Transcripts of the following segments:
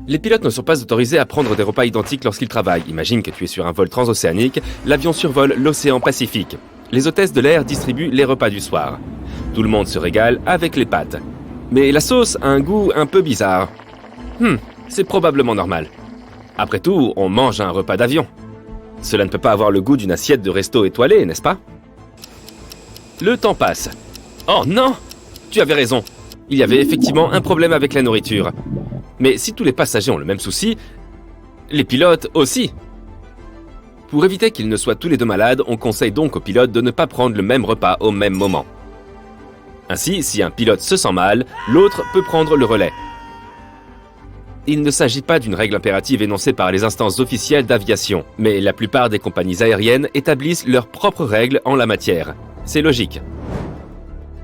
Les pilotes ne sont pas autorisés à prendre des repas identiques lorsqu'ils travaillent. Imagine que tu es sur un vol transocéanique, l'avion survole l'océan Pacifique. Les hôtesses de l'air distribuent les repas du soir. Tout le monde se régale avec les pâtes. Mais la sauce a un goût un peu bizarre. C'est probablement normal. Après tout, on mange un repas d'avion. Cela ne peut pas avoir le goût d'une assiette de resto étoilée, n'est-ce pas? Le temps passe. Oh non! Tu avais raison. Il y avait effectivement un problème avec la nourriture. Mais si tous les passagers ont le même souci, les pilotes aussi. Pour éviter qu'ils ne soient tous les deux malades, on conseille donc aux pilotes de ne pas prendre le même repas au même moment. Ainsi, si un pilote se sent mal, l'autre peut prendre le relais. Il ne s'agit pas d'une règle impérative énoncée par les instances officielles d'aviation, mais la plupart des compagnies aériennes établissent leurs propres règles en la matière. C'est logique.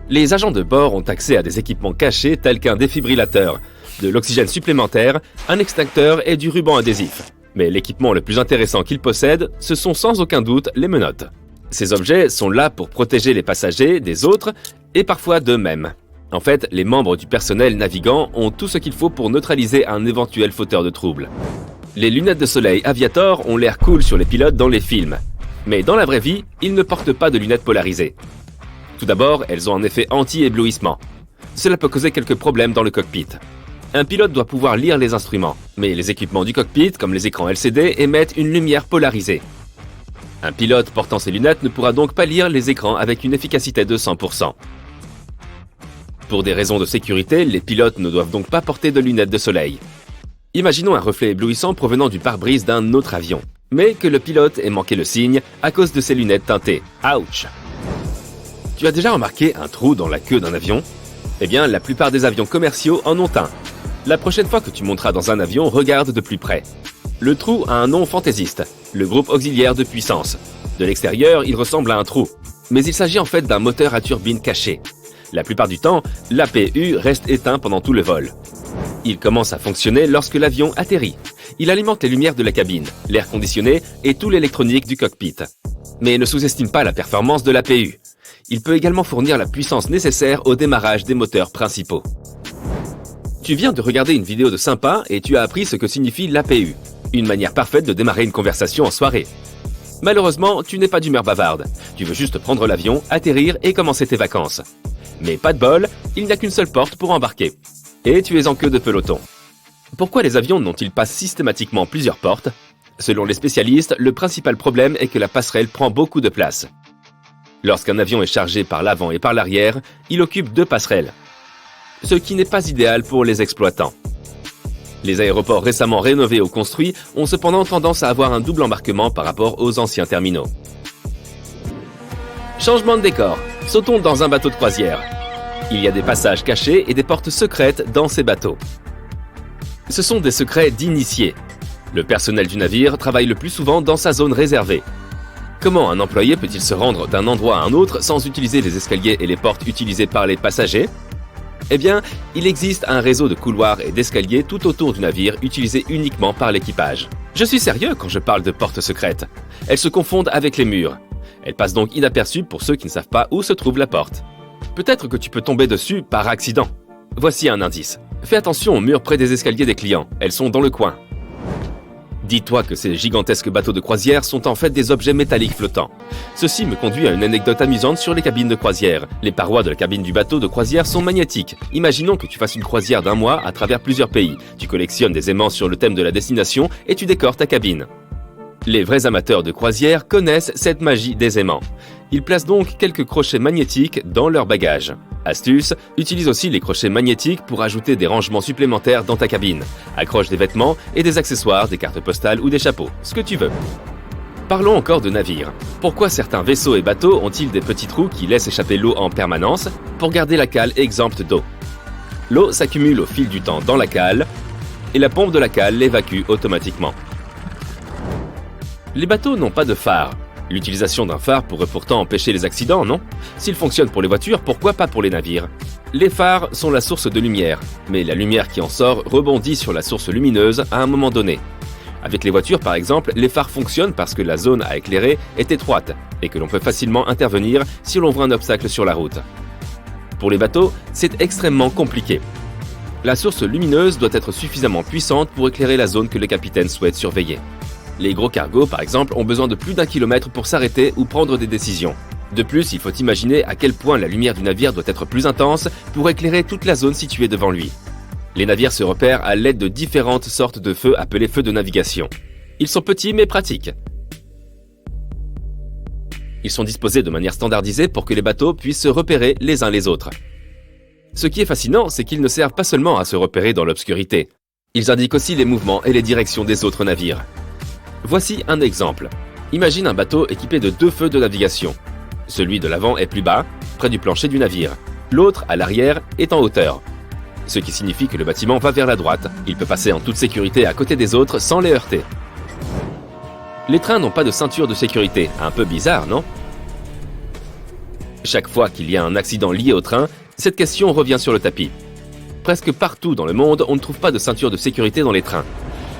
Les agents de bord ont accès à des équipements cachés tels qu'un défibrillateur, de l'oxygène supplémentaire, un extincteur et du ruban adhésif. Mais l'équipement le plus intéressant qu'ils possèdent, ce sont sans aucun doute les menottes. Ces objets sont là pour protéger les passagers des autres et parfois d'eux-mêmes. En fait, les membres du personnel navigant ont tout ce qu'il faut pour neutraliser un éventuel fauteur de troubles. Les lunettes de soleil Aviator ont l'air cool sur les pilotes dans les films. Mais dans la vraie vie, ils ne portent pas de lunettes polarisées. Tout d'abord, elles ont un effet anti-éblouissement. Cela peut causer quelques problèmes dans le cockpit. Un pilote doit pouvoir lire les instruments, mais les équipements du cockpit, comme les écrans LCD, émettent une lumière polarisée. Un pilote portant ces lunettes ne pourra donc pas lire les écrans avec une efficacité de 100%. Pour des raisons de sécurité, les pilotes ne doivent donc pas porter de lunettes de soleil. Imaginons un reflet éblouissant provenant du pare-brise d'un autre avion, mais que le pilote ait manqué le signe à cause de ses lunettes teintées. Ouch! Tu as déjà remarqué un trou dans la queue d'un avion? Eh bien, la plupart des avions commerciaux en ont un. La prochaine fois que tu monteras dans un avion, regarde de plus près. Le trou a un nom fantaisiste, le groupe auxiliaire de puissance. De l'extérieur, il ressemble à un trou, mais il s'agit en fait d'un moteur à turbine caché. La plupart du temps, l'APU reste éteint pendant tout le vol. Il commence à fonctionner lorsque l'avion atterrit. Il alimente les lumières de la cabine, l'air conditionné et tout l'électronique du cockpit. Mais ne sous-estime pas la performance de l'APU. Il peut également fournir la puissance nécessaire au démarrage des moteurs principaux. Tu viens de regarder une vidéo de Sympa et tu as appris ce que signifie l'APU, une manière parfaite de démarrer une conversation en soirée. Malheureusement, tu n'es pas d'humeur bavarde. Tu veux juste prendre l'avion, atterrir et commencer tes vacances. Mais pas de bol, il n'y a qu'une seule porte pour embarquer. Et tu es en queue de peloton. Pourquoi les avions n'ont-ils pas systématiquement plusieurs portes? Selon les spécialistes, le principal problème est que la passerelle prend beaucoup de place. Lorsqu'un avion est chargé par l'avant et par l'arrière, il occupe 2 passerelles. Ce qui n'est pas idéal pour les exploitants. Les aéroports récemment rénovés ou construits ont cependant tendance à avoir un double embarquement par rapport aux anciens terminaux. Changement de décor. Sautons dans un bateau de croisière. Il y a des passages cachés et des portes secrètes dans ces bateaux. Ce sont des secrets d'initiés. Le personnel du navire travaille le plus souvent dans sa zone réservée. Comment un employé peut-il se rendre d'un endroit à un autre sans utiliser les escaliers et les portes utilisées par les passagers? Eh bien, il existe un réseau de couloirs et d'escaliers tout autour du navire utilisé uniquement par l'équipage. Je suis sérieux quand je parle de portes secrètes. Elles se confondent avec les murs. Elles passent donc inaperçues pour ceux qui ne savent pas où se trouve la porte. Peut-être que tu peux tomber dessus par accident. Voici un indice. Fais attention aux murs près des escaliers des clients. Elles sont dans le coin. Dis-toi que ces gigantesques bateaux de croisière sont en fait des objets métalliques flottants. Ceci me conduit à une anecdote amusante sur les cabines de croisière. Les parois de la cabine du bateau de croisière sont magnétiques. Imaginons que tu fasses une croisière d'1 mois à travers plusieurs pays. Tu collectionnes des aimants sur le thème de la destination et tu décores ta cabine. Les vrais amateurs de croisière connaissent cette magie des aimants. Ils placent donc quelques crochets magnétiques dans leur bagage. Astuce, utilise aussi les crochets magnétiques pour ajouter des rangements supplémentaires dans ta cabine. Accroche des vêtements et des accessoires, des cartes postales ou des chapeaux, ce que tu veux. Parlons encore de navires. Pourquoi certains vaisseaux et bateaux ont-ils des petits trous qui laissent échapper l'eau en permanence pour garder la cale exempte d'eau? L'eau s'accumule au fil du temps dans la cale et la pompe de la cale l'évacue automatiquement. Les bateaux n'ont pas de phare. L'utilisation d'un phare pourrait pourtant empêcher les accidents, non? S'il fonctionne pour les voitures, pourquoi pas pour les navires? Les phares sont la source de lumière, mais la lumière qui en sort rebondit sur la source lumineuse à un moment donné. Avec les voitures par exemple, les phares fonctionnent parce que la zone à éclairer est étroite et que l'on peut facilement intervenir si l'on voit un obstacle sur la route. Pour les bateaux, c'est extrêmement compliqué. La source lumineuse doit être suffisamment puissante pour éclairer la zone que le capitaine souhaite surveiller. Les gros cargos, par exemple, ont besoin de plus d'1 kilomètre pour s'arrêter ou prendre des décisions. De plus, il faut imaginer à quel point la lumière du navire doit être plus intense pour éclairer toute la zone située devant lui. Les navires se repèrent à l'aide de différentes sortes de feux appelés feux de navigation. Ils sont petits mais pratiques. Ils sont disposés de manière standardisée pour que les bateaux puissent se repérer les uns les autres. Ce qui est fascinant, c'est qu'ils ne servent pas seulement à se repérer dans l'obscurité. Ils indiquent aussi les mouvements et les directions des autres navires. Voici un exemple. Imagine un bateau équipé de 2 feux de navigation. Celui de l'avant est plus bas, près du plancher du navire. L'autre, à l'arrière, est en hauteur. Ce qui signifie que le bâtiment va vers la droite. Il peut passer en toute sécurité à côté des autres sans les heurter. Les trains n'ont pas de ceinture de sécurité. Un peu bizarre, non? Chaque fois qu'il y a un accident lié au train, cette question revient sur le tapis. Presque partout dans le monde, on ne trouve pas de ceinture de sécurité dans les trains.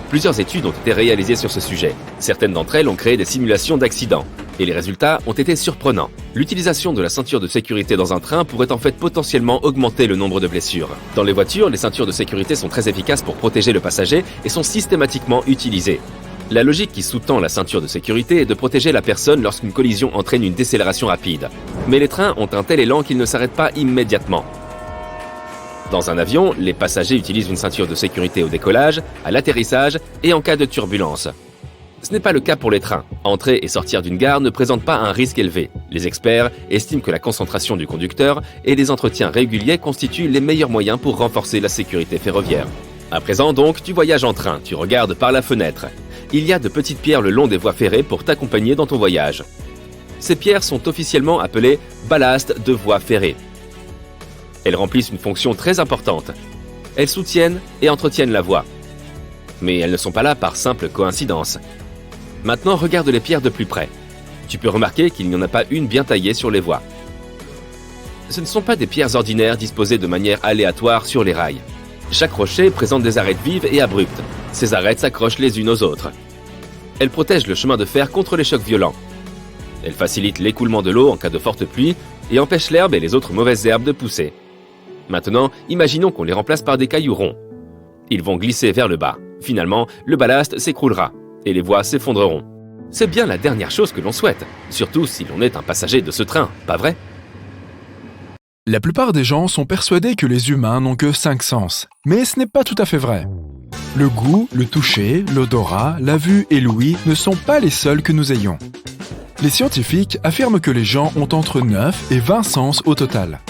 Plusieurs études ont été réalisées sur ce sujet. Certaines d'entre elles ont créé des simulations d'accidents. Et les résultats ont été surprenants. L'utilisation de la ceinture de sécurité dans un train pourrait en fait potentiellement augmenter le nombre de blessures. Dans les voitures, les ceintures de sécurité sont très efficaces pour protéger le passager et sont systématiquement utilisées. La logique qui sous-tend la ceinture de sécurité est de protéger la personne lorsqu'une collision entraîne une décélération rapide. Mais les trains ont un tel élan qu'ils ne s'arrêtent pas immédiatement. Dans un avion, les passagers utilisent une ceinture de sécurité au décollage, à l'atterrissage et en cas de turbulence. Ce n'est pas le cas pour les trains. Entrer et sortir d'une gare ne présentent pas un risque élevé. Les experts estiment que la concentration du conducteur et des entretiens réguliers constituent les meilleurs moyens pour renforcer la sécurité ferroviaire. À présent donc, tu voyages en train, tu regardes par la fenêtre. Il y a de petites pierres le long des voies ferrées pour t'accompagner dans ton voyage. Ces pierres sont officiellement appelées ballasts de voies ferrées. Elles remplissent une fonction très importante. Elles soutiennent et entretiennent la voie. Mais elles ne sont pas là par simple coïncidence. Maintenant, regarde les pierres de plus près. Tu peux remarquer qu'il n'y en a pas une bien taillée sur les voies. Ce ne sont pas des pierres ordinaires disposées de manière aléatoire sur les rails. Chaque rocher présente des arêtes vives et abruptes. Ces arêtes s'accrochent les unes aux autres. Elles protègent le chemin de fer contre les chocs violents. Elles facilitent l'écoulement de l'eau en cas de forte pluie et empêchent l'herbe et les autres mauvaises herbes de pousser. Maintenant, imaginons qu'on les remplace par des cailloux ronds. Ils vont glisser vers le bas. Finalement, le ballast s'écroulera et les voies s'effondreront. C'est bien la dernière chose que l'on souhaite, surtout si l'on est un passager de ce train, pas vrai? La plupart des gens sont persuadés que les humains n'ont que 5 sens, mais ce n'est pas tout à fait vrai. Le goût, le toucher, l'odorat, la vue et l'ouïe ne sont pas les seuls que nous ayons. Les scientifiques affirment que les gens ont entre 9 et 20 sens au total.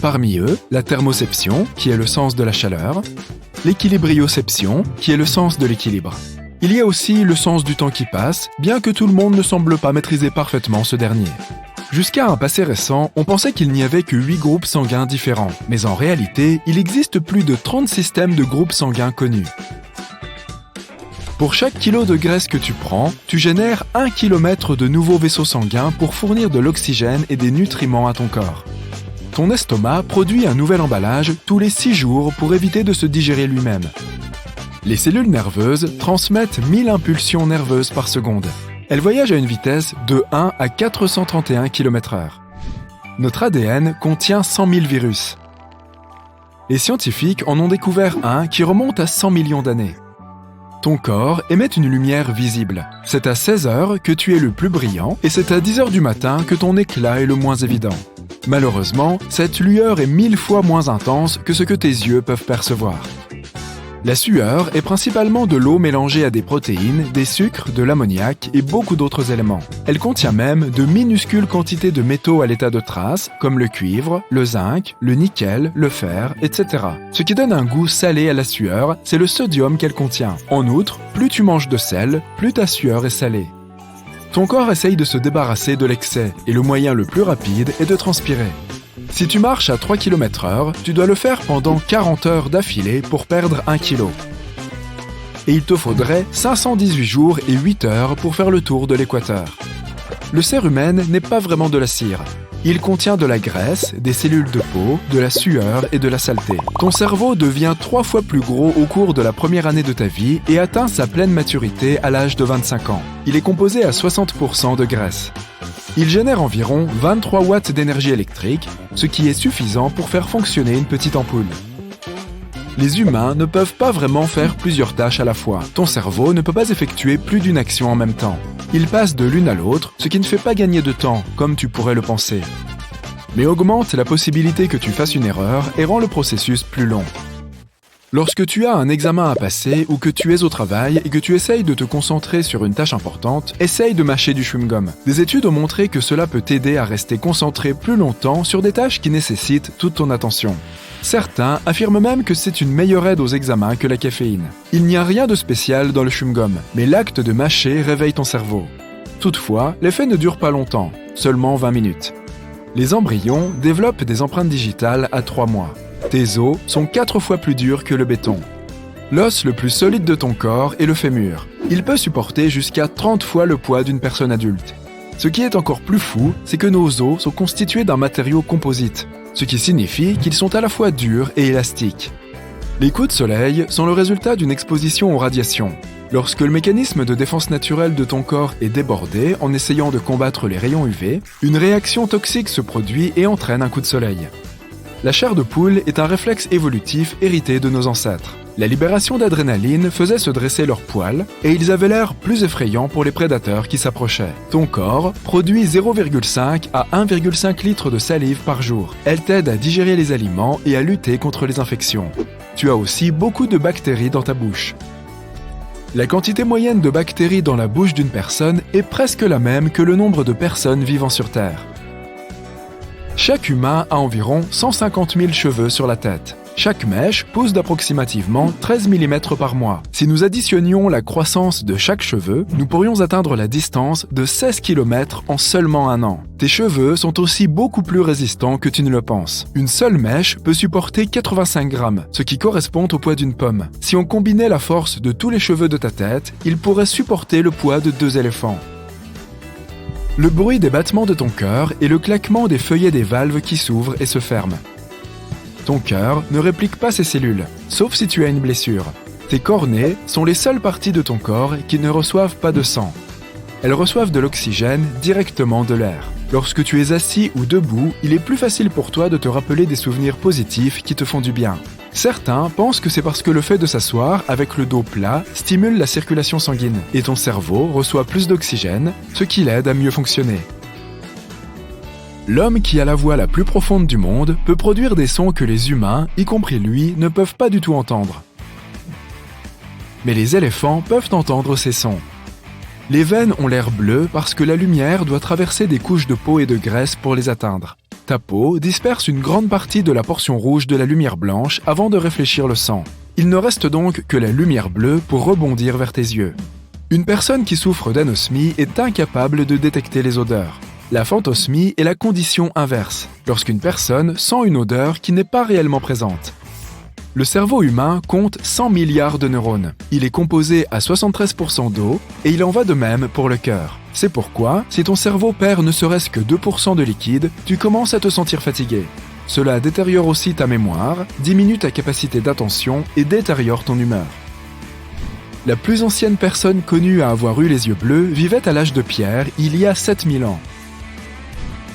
Parmi eux, la thermoception, qui est le sens de la chaleur, l'équilibrioception, qui est le sens de l'équilibre. Il y a aussi le sens du temps qui passe, bien que tout le monde ne semble pas maîtriser parfaitement ce dernier. Jusqu'à un passé récent, on pensait qu'il n'y avait que 8 groupes sanguins différents, mais en réalité, il existe plus de 30 systèmes de groupes sanguins connus. Pour chaque kilo de graisse que tu prends, tu génères 1 km de nouveaux vaisseaux sanguins pour fournir de l'oxygène et des nutriments à ton corps. Ton estomac produit un nouvel emballage tous les 6 jours pour éviter de se digérer lui-même. Les cellules nerveuses transmettent 1000 impulsions nerveuses par seconde. Elles voyagent à une vitesse de 1 à 431 km/h. Notre ADN contient 100 000 virus. Les scientifiques en ont découvert un qui remonte à 100 millions d'années. Ton corps émet une lumière visible. C'est à 16 heures que tu es le plus brillant et c'est à 10 heures du matin que ton éclat est le moins évident. Malheureusement, cette lueur est 1000 fois moins intense que ce que tes yeux peuvent percevoir. La sueur est principalement de l'eau mélangée à des protéines, des sucres, de l'ammoniac et beaucoup d'autres éléments. Elle contient même de minuscules quantités de métaux à l'état de trace, comme le cuivre, le zinc, le nickel, le fer, etc. Ce qui donne un goût salé à la sueur, c'est le sodium qu'elle contient. En outre, plus tu manges de sel, plus ta sueur est salée. Ton corps essaye de se débarrasser de l'excès, et le moyen le plus rapide est de transpirer. Si tu marches à 3 km/h, tu dois le faire pendant 40 heures d'affilée pour perdre 1 kg. Et il te faudrait 518 jours et 8 heures pour faire le tour de l'équateur. Le cérumen n'est pas vraiment de la cire. Il contient de la graisse, des cellules de peau, de la sueur et de la saleté. Ton cerveau devient 3 fois plus gros au cours de la première année de ta vie et atteint sa pleine maturité à l'âge de 25 ans. Il est composé à 60% de graisse. Il génère environ 23 watts d'énergie électrique, ce qui est suffisant pour faire fonctionner une petite ampoule. Les humains ne peuvent pas vraiment faire plusieurs tâches à la fois. Ton cerveau ne peut pas effectuer plus d'une action en même temps. Il passe de l'une à l'autre, ce qui ne fait pas gagner de temps, comme tu pourrais le penser. Mais augmente la possibilité que tu fasses une erreur et rend le processus plus long. Lorsque tu as un examen à passer ou que tu es au travail et que tu essayes de te concentrer sur une tâche importante, essaye de mâcher du chewing-gum. Des études ont montré que cela peut t'aider à rester concentré plus longtemps sur des tâches qui nécessitent toute ton attention. Certains affirment même que c'est une meilleure aide aux examens que la caféine. Il n'y a rien de spécial dans le chewing-gum, mais l'acte de mâcher réveille ton cerveau. Toutefois, l'effet ne dure pas longtemps, seulement 20 minutes. Les embryons développent des empreintes digitales à 3 mois. Tes os sont 4 fois plus durs que le béton. L'os le plus solide de ton corps est le fémur. Il peut supporter jusqu'à 30 fois le poids d'une personne adulte. Ce qui est encore plus fou, c'est que nos os sont constitués d'un matériau composite, ce qui signifie qu'ils sont à la fois durs et élastiques. Les coups de soleil sont le résultat d'une exposition aux radiations. Lorsque le mécanisme de défense naturelle de ton corps est débordé en essayant de combattre les rayons UV, une réaction toxique se produit et entraîne un coup de soleil. La chair de poule est un réflexe évolutif hérité de nos ancêtres. La libération d'adrénaline faisait se dresser leurs poils et ils avaient l'air plus effrayants pour les prédateurs qui s'approchaient. Ton corps produit 0,5 à 1,5 litres de salive par jour. Elle t'aide à digérer les aliments et à lutter contre les infections. Tu as aussi beaucoup de bactéries dans ta bouche. La quantité moyenne de bactéries dans la bouche d'une personne est presque la même que le nombre de personnes vivant sur Terre. Chaque humain a environ 150 000 cheveux sur la tête. Chaque mèche pousse d'approximativement 13 mm par mois. Si nous additionnions la croissance de chaque cheveu, nous pourrions atteindre la distance de 16 km en seulement un an. Tes cheveux sont aussi beaucoup plus résistants que tu ne le penses. Une seule mèche peut supporter 85 grammes, ce qui correspond au poids d'une pomme. Si on combinait la force de tous les cheveux de ta tête, ils pourraient supporter le poids de 2 éléphants. Le bruit des battements de ton cœur est le claquement des feuillets des valves qui s'ouvrent et se ferment. Ton cœur ne réplique pas ses cellules, sauf si tu as une blessure. Tes cornées sont les seules parties de ton corps qui ne reçoivent pas de sang. Elles reçoivent de l'oxygène directement de l'air. Lorsque tu es assis ou debout, il est plus facile pour toi de te rappeler des souvenirs positifs qui te font du bien. Certains pensent que c'est parce que le fait de s'asseoir avec le dos plat stimule la circulation sanguine et ton cerveau reçoit plus d'oxygène, ce qui l'aide à mieux fonctionner. L'homme qui a la voix la plus profonde du monde peut produire des sons que les humains, y compris lui, ne peuvent pas du tout entendre. Mais les éléphants peuvent entendre ces sons. Les veines ont l'air bleu parce que la lumière doit traverser des couches de peau et de graisse pour les atteindre. Ta peau disperse une grande partie de la portion rouge de la lumière blanche avant de réfléchir le sang. Il ne reste donc que la lumière bleue pour rebondir vers tes yeux. Une personne qui souffre d'anosmie est incapable de détecter les odeurs. La phantosmie est la condition inverse, lorsqu'une personne sent une odeur qui n'est pas réellement présente. Le cerveau humain compte 100 milliards de neurones. Il est composé à 73% d'eau et il en va de même pour le cœur. C'est pourquoi, si ton cerveau perd ne serait-ce que 2% de liquide, tu commences à te sentir fatigué. Cela détériore aussi ta mémoire, diminue ta capacité d'attention et détériore ton humeur. La plus ancienne personne connue à avoir eu les yeux bleus vivait à l'âge de pierre il y a 7000 ans.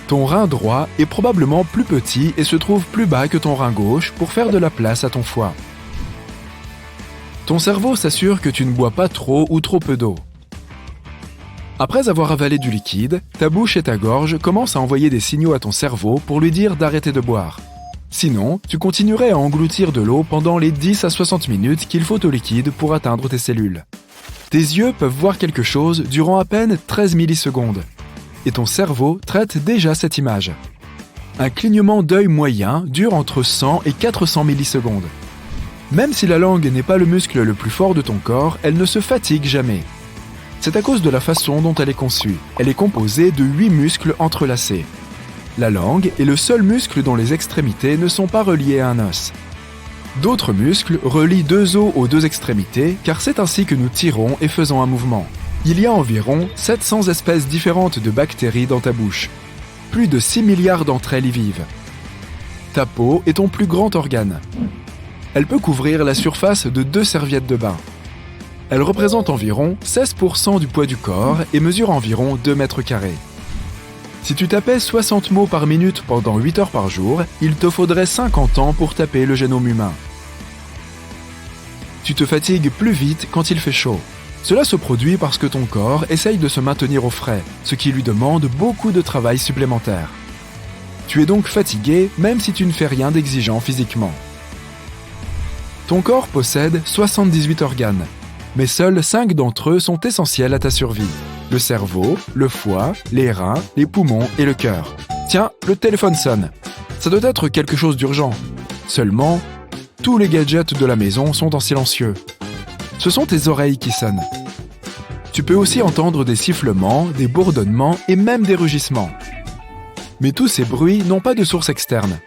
Ton rein droit est probablement plus petit et se trouve plus bas que ton rein gauche pour faire de la place à ton foie. Ton cerveau s'assure que tu ne bois pas trop ou trop peu d'eau. Après avoir avalé du liquide, ta bouche et ta gorge commencent à envoyer des signaux à ton cerveau pour lui dire d'arrêter de boire. Sinon, tu continuerais à engloutir de l'eau pendant les 10 à 60 minutes qu'il faut au liquide pour atteindre tes cellules. Tes yeux peuvent voir quelque chose durant à peine 13 millisecondes. Et ton cerveau traite déjà cette image. Un clignement d'œil moyen dure entre 100 et 400 millisecondes. Même si la langue n'est pas le muscle le plus fort de ton corps, elle ne se fatigue jamais. C'est à cause de la façon dont elle est conçue. Elle est composée de 8 muscles entrelacés. La langue est le seul muscle dont les extrémités ne sont pas reliées à un os. D'autres muscles relient 2 os aux 2 extrémités car c'est ainsi que nous tirons et faisons un mouvement. Il y a environ 700 espèces différentes de bactéries dans ta bouche. Plus de 6 milliards d'entre elles y vivent. Ta peau est ton plus grand organe. Elle peut couvrir la surface de 2 serviettes de bain. Elle représente environ 16% du poids du corps et mesure environ 2 mètres carrés. Si tu tapais 60 mots par minute pendant 8 heures par jour, il te faudrait 50 ans pour taper le génome humain. Tu te fatigues plus vite quand il fait chaud. Cela se produit parce que ton corps essaye de se maintenir au frais, ce qui lui demande beaucoup de travail supplémentaire. Tu es donc fatigué même si tu ne fais rien d'exigeant physiquement. Ton corps possède 78 organes, mais seuls 5 d'entre eux sont essentiels à ta survie. Le cerveau, le foie, les reins, les poumons et le cœur. Tiens, le téléphone sonne. Ça doit être quelque chose d'urgent. Seulement, tous les gadgets de la maison sont en silencieux. Ce sont tes oreilles qui sonnent. Tu peux aussi entendre des sifflements, des bourdonnements et même des rugissements. Mais tous ces bruits n'ont pas de source externe.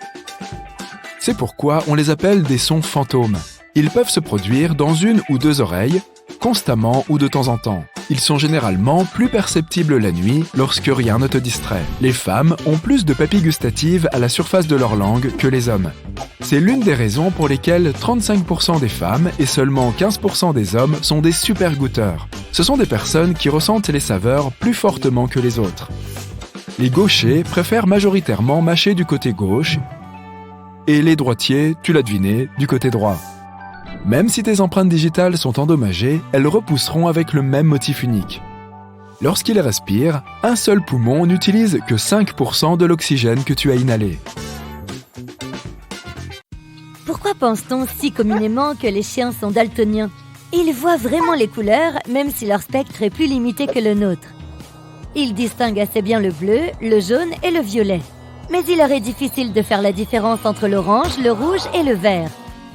C'est pourquoi on les appelle des sons fantômes. Ils peuvent se produire dans une ou deux oreilles, constamment ou de temps en temps. Ils sont généralement plus perceptibles la nuit lorsque rien ne te distrait. Les femmes ont plus de papilles gustatives à la surface de leur langue que les hommes. C'est l'une des raisons pour lesquelles 35% des femmes et seulement 15% des hommes sont des super goûteurs. Ce sont des personnes qui ressentent les saveurs plus fortement que les autres. Les gauchers préfèrent majoritairement mâcher du côté gauche et les droitiers, tu l'as deviné, du côté droit. Même si tes empreintes digitales sont endommagées, elles repousseront avec le même motif unique. Lorsqu'ils respirent, un seul poumon n'utilise que 5% de l'oxygène que tu as inhalé. Pourquoi pense-t-on si communément que les chiens sont daltoniens? Ils voient vraiment les couleurs, même si leur spectre est plus limité que le nôtre. Ils distinguent assez bien le bleu, le jaune et le violet. Mais il leur est difficile de faire la différence entre l'orange, le rouge et le vert.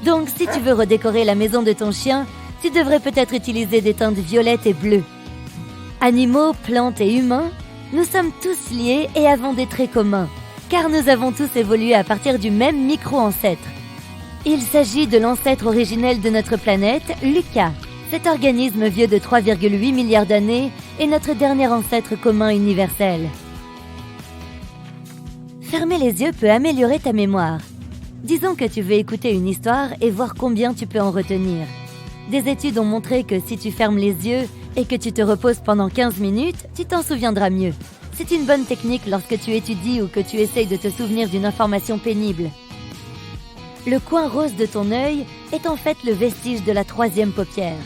Donc, si tu veux redécorer la maison de ton chien, tu devrais peut-être utiliser des teintes violettes et bleues. Animaux, plantes et humains, nous sommes tous liés et avons des traits communs, car nous avons tous évolué à partir du même micro-ancêtre. Il s'agit de l'ancêtre originel de notre planète, Lucas. Cet organisme vieux de 3,8 milliards d'années est notre dernier ancêtre commun universel. Fermer les yeux peut améliorer ta mémoire. Disons que tu veux écouter une histoire et voir combien tu peux en retenir. Des études ont montré que si tu fermes les yeux et que tu te reposes pendant 15 minutes, tu t'en souviendras mieux. C'est une bonne technique lorsque tu étudies ou que tu essayes de te souvenir d'une information pénible. Le coin rose de ton œil est en fait le vestige de la troisième paupière.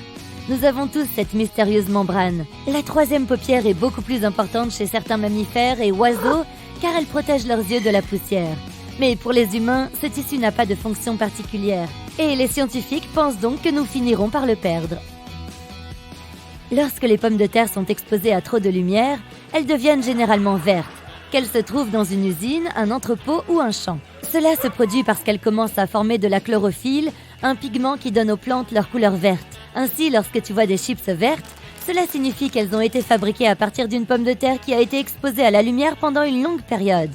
Nous avons tous cette mystérieuse membrane. La troisième paupière est beaucoup plus importante chez certains mammifères et oiseaux car elle protège leurs yeux de la poussière. Mais pour les humains, ce tissu n'a pas de fonction particulière. Et les scientifiques pensent donc que nous finirons par le perdre. Lorsque les pommes de terre sont exposées à trop de lumière, elles deviennent généralement vertes, qu'elles se trouvent dans une usine, un entrepôt ou un champ. Cela se produit parce qu'elles commencent à former de la chlorophylle, un pigment qui donne aux plantes leur couleur verte. Ainsi, lorsque tu vois des chips vertes, cela signifie qu'elles ont été fabriquées à partir d'une pomme de terre qui a été exposée à la lumière pendant une longue période.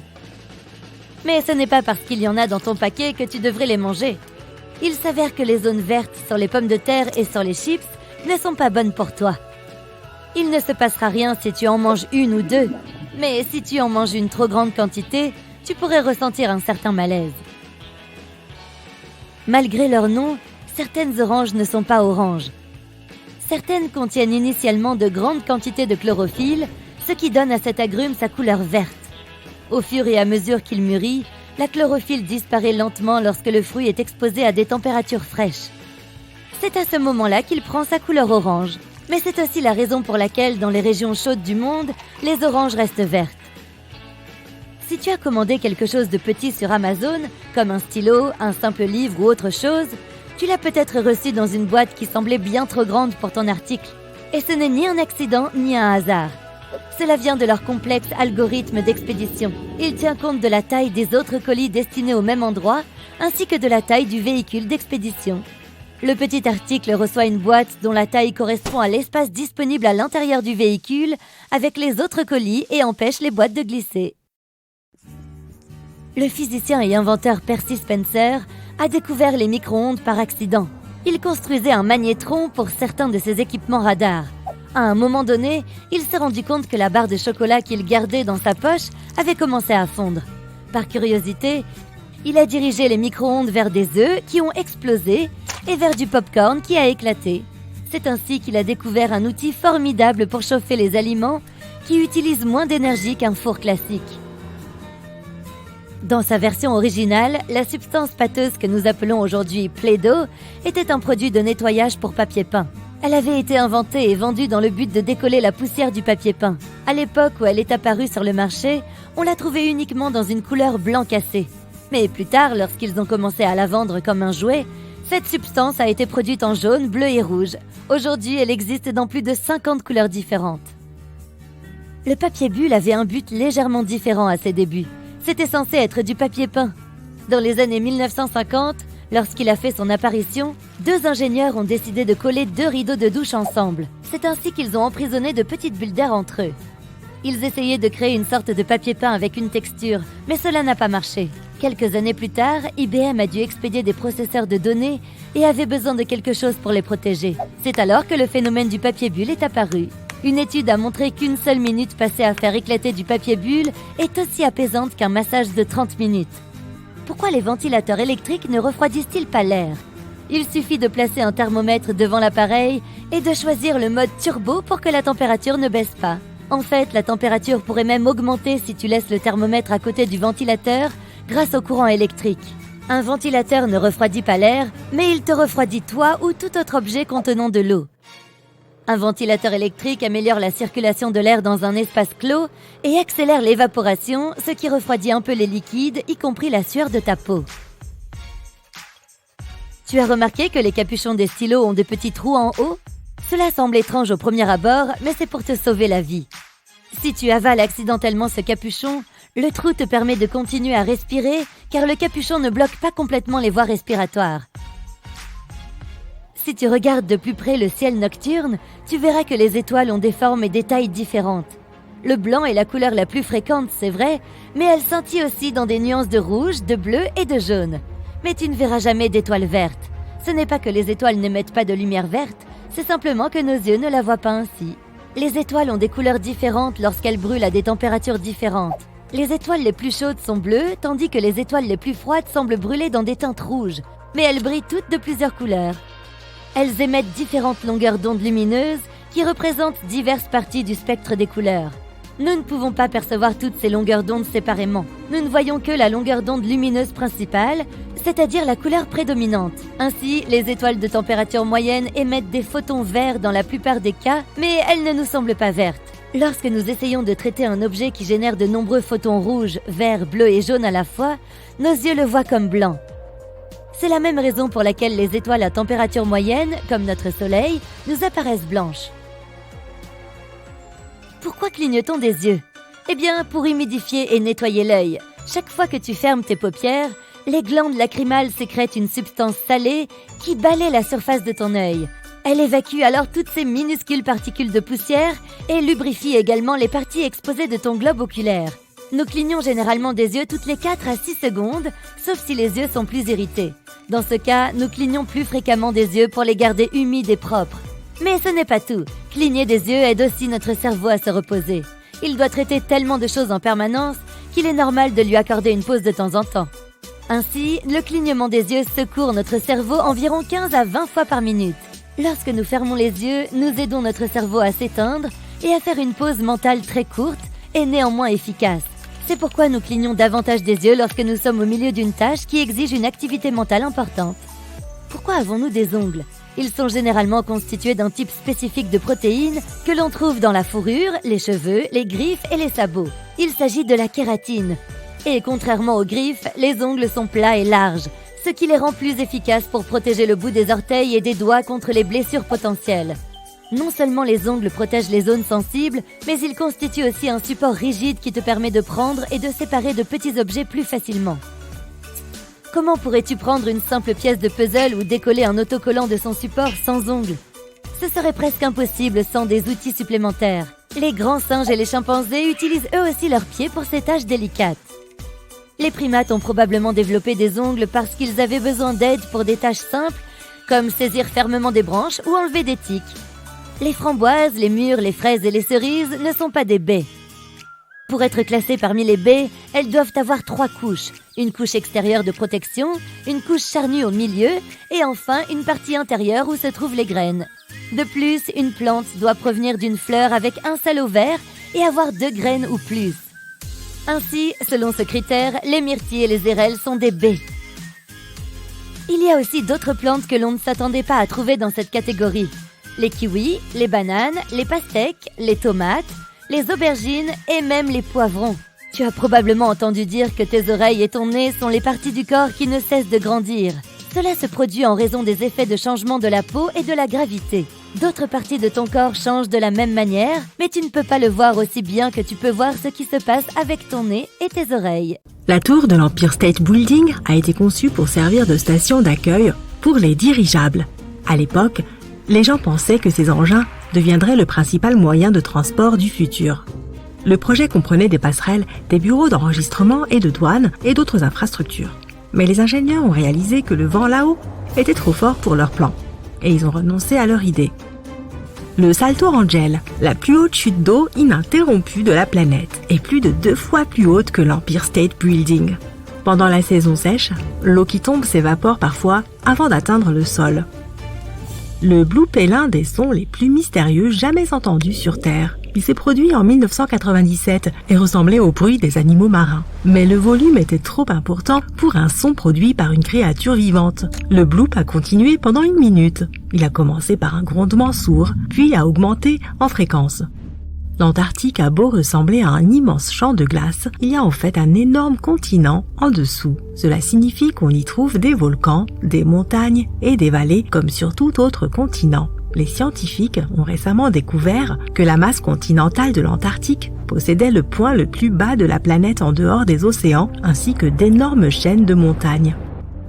Mais ce n'est pas parce qu'il y en a dans ton paquet que tu devrais les manger. Il s'avère que les zones vertes sur les pommes de terre et sur les chips ne sont pas bonnes pour toi. Il ne se passera rien si tu en manges une ou deux, mais si tu en manges une trop grande quantité, tu pourrais ressentir un certain malaise. Malgré leur nom, certaines oranges ne sont pas oranges. Certaines contiennent initialement de grandes quantités de chlorophylle, ce qui donne à cet agrume sa couleur verte. Au fur et à mesure qu'il mûrit, la chlorophylle disparaît lentement lorsque le fruit est exposé à des températures fraîches. C'est à ce moment-là qu'il prend sa couleur orange. Mais c'est aussi la raison pour laquelle, dans les régions chaudes du monde, les oranges restent vertes. Si tu as commandé quelque chose de petit sur Amazon, comme un stylo, un simple livre ou autre chose, tu l'as peut-être reçu dans une boîte qui semblait bien trop grande pour ton article. Et ce n'est ni un accident ni un hasard. Cela vient de leur complexe algorithme d'expédition. Il tient compte de la taille des autres colis destinés au même endroit, ainsi que de la taille du véhicule d'expédition. Le petit article reçoit une boîte dont la taille correspond à l'espace disponible à l'intérieur du véhicule avec les autres colis et empêche les boîtes de glisser. Le physicien et inventeur Percy Spencer a découvert les micro-ondes par accident. Il construisait un magnétron pour certains de ses équipements radars. À un moment donné, il s'est rendu compte que la barre de chocolat qu'il gardait dans sa poche avait commencé à fondre. Par curiosité, il a dirigé les micro-ondes vers des œufs qui ont explosé et vers du pop-corn qui a éclaté. C'est ainsi qu'il a découvert un outil formidable pour chauffer les aliments qui utilise moins d'énergie qu'un four classique. Dans sa version originale, la substance pâteuse que nous appelons aujourd'hui Play-Doh était un produit de nettoyage pour papier peint. Elle avait été inventée et vendue dans le but de décoller la poussière du papier peint. À l'époque où elle est apparue sur le marché, on l'a trouvée uniquement dans une couleur blanc cassé. Mais plus tard, lorsqu'ils ont commencé à la vendre comme un jouet, cette substance a été produite en jaune, bleu et rouge. Aujourd'hui, elle existe dans plus de 50 couleurs différentes. Le papier bulle avait un but légèrement différent à ses débuts. C'était censé être du papier peint. Dans les années 1950, lorsqu'il a fait son apparition, 2 ingénieurs ont décidé de coller 2 rideaux de douche ensemble. C'est ainsi qu'ils ont emprisonné de petites bulles d'air entre eux. Ils essayaient de créer une sorte de papier peint avec une texture, mais cela n'a pas marché. Quelques années plus tard, IBM a dû expédier des processeurs de données et avait besoin de quelque chose pour les protéger. C'est alors que le phénomène du papier bulle est apparu. Une étude a montré qu'une seule minute passée à faire éclater du papier bulle est aussi apaisante qu'un massage de 30 minutes. Pourquoi les ventilateurs électriques ne refroidissent-ils pas l'air ? Il suffit de placer un thermomètre devant l'appareil et de choisir le mode turbo pour que la température ne baisse pas. En fait, la température pourrait même augmenter si tu laisses le thermomètre à côté du ventilateur grâce au courant électrique. Un ventilateur ne refroidit pas l'air, mais il te refroidit toi ou tout autre objet contenant de l'eau. Un ventilateur électrique améliore la circulation de l'air dans un espace clos et accélère l'évaporation, ce qui refroidit un peu les liquides, y compris la sueur de ta peau. Tu as remarqué que les capuchons des stylos ont de petits trous en haut ? Cela semble étrange au premier abord, mais c'est pour te sauver la vie. Si tu avales accidentellement ce capuchon, le trou te permet de continuer à respirer car le capuchon ne bloque pas complètement les voies respiratoires. Si tu regardes de plus près le ciel nocturne, tu verras que les étoiles ont des formes et des tailles différentes. Le blanc est la couleur la plus fréquente, c'est vrai, mais elle scintille aussi dans des nuances de rouge, de bleu et de jaune. Mais tu ne verras jamais d'étoiles vertes. Ce n'est pas que les étoiles n'émettent pas de lumière verte, c'est simplement que nos yeux ne la voient pas ainsi. Les étoiles ont des couleurs différentes lorsqu'elles brûlent à des températures différentes. Les étoiles les plus chaudes sont bleues, tandis que les étoiles les plus froides semblent brûler dans des teintes rouges. Mais elles brillent toutes de plusieurs couleurs. Elles émettent différentes longueurs d'onde lumineuses qui représentent diverses parties du spectre des couleurs. Nous ne pouvons pas percevoir toutes ces longueurs d'onde séparément. Nous ne voyons que la longueur d'onde lumineuse principale, c'est-à-dire la couleur prédominante. Ainsi, les étoiles de température moyenne émettent des photons verts dans la plupart des cas, mais elles ne nous semblent pas vertes. Lorsque nous essayons de traiter un objet qui génère de nombreux photons rouges, verts, bleus et jaunes à la fois, nos yeux le voient comme blanc. C'est la même raison pour laquelle les étoiles à température moyenne, comme notre Soleil, nous apparaissent blanches. Pourquoi cligne-t-on des yeux ? Eh bien, pour humidifier et nettoyer l'œil. Chaque fois que tu fermes tes paupières, les glandes lacrymales sécrètent une substance salée qui balaie la surface de ton œil. Elle évacue alors toutes ces minuscules particules de poussière et lubrifie également les parties exposées de ton globe oculaire. Nous clignons généralement des yeux toutes les 4 à 6 secondes, sauf si les yeux sont plus irrités. Dans ce cas, nous clignons plus fréquemment des yeux pour les garder humides et propres. Mais ce n'est pas tout. Cligner des yeux aide aussi notre cerveau à se reposer. Il doit traiter tellement de choses en permanence qu'il est normal de lui accorder une pause de temps en temps. Ainsi, le clignement des yeux secourt notre cerveau environ 15 à 20 fois par minute. Lorsque nous fermons les yeux, nous aidons notre cerveau à s'éteindre et à faire une pause mentale très courte et néanmoins efficace. C'est pourquoi nous clignons davantage des yeux lorsque nous sommes au milieu d'une tâche qui exige une activité mentale importante. Pourquoi avons-nous des ongles ? Ils sont généralement constitués d'un type spécifique de protéines que l'on trouve dans la fourrure, les cheveux, les griffes et les sabots. Il s'agit de la kératine. Et contrairement aux griffes, les ongles sont plats et larges, ce qui les rend plus efficaces pour protéger le bout des orteils et des doigts contre les blessures potentielles. Non seulement les ongles protègent les zones sensibles, mais ils constituent aussi un support rigide qui te permet de prendre et de séparer de petits objets plus facilement. Comment pourrais-tu prendre une simple pièce de puzzle ou décoller un autocollant de son support sans ongles ? Ce serait presque impossible sans des outils supplémentaires. Les grands singes et les chimpanzés utilisent eux aussi leurs pieds pour ces tâches délicates. Les primates ont probablement développé des ongles parce qu'ils avaient besoin d'aide pour des tâches simples, comme saisir fermement des branches ou enlever des tiques. Les framboises, les mûres, les fraises et les cerises ne sont pas des baies. Pour être classées parmi les baies, elles doivent avoir 3 couches. Une couche extérieure de protection, une couche charnue au milieu et enfin une partie intérieure où se trouvent les graines. De plus, une plante doit provenir d'une fleur avec un seul ovaire et avoir 2 graines ou plus. Ainsi, selon ce critère, les myrtilles et les érelles sont des baies. Il y a aussi d'autres plantes que l'on ne s'attendait pas à trouver dans cette catégorie. Les kiwis, les bananes, les pastèques, les tomates, les aubergines et même les poivrons. Tu as probablement entendu dire que tes oreilles et ton nez sont les parties du corps qui ne cessent de grandir. Cela se produit en raison des effets de changement de la peau et de la gravité. D'autres parties de ton corps changent de la même manière, mais tu ne peux pas le voir aussi bien que tu peux voir ce qui se passe avec ton nez et tes oreilles. La tour de l'Empire State Building a été conçue pour servir de station d'accueil pour les dirigeables. À l'époque, les gens pensaient que ces engins deviendraient le principal moyen de transport du futur. Le projet comprenait des passerelles, des bureaux d'enregistrement et de douane et d'autres infrastructures. Mais les ingénieurs ont réalisé que le vent là-haut était trop fort pour leur plan, et ils ont renoncé à leur idée. Le Salto Angel, la plus haute chute d'eau ininterrompue de la planète, est plus de 2 fois plus haute que l'Empire State Building. Pendant la saison sèche, l'eau qui tombe s'évapore parfois avant d'atteindre le sol. Le bloop est l'un des sons les plus mystérieux jamais entendus sur Terre. Il s'est produit en 1997 et ressemblait au bruit des animaux marins. Mais le volume était trop important pour un son produit par une créature vivante. Le bloop a continué pendant 1 minute. Il a commencé par un grondement sourd, puis a augmenté en fréquence. L'Antarctique a beau ressembler à un immense champ de glace, il y a en fait un énorme continent en dessous. Cela signifie qu'on y trouve des volcans, des montagnes et des vallées comme sur tout autre continent. Les scientifiques ont récemment découvert que la masse continentale de l'Antarctique possédait le point le plus bas de la planète en dehors des océans, ainsi que d'énormes chaînes de montagnes.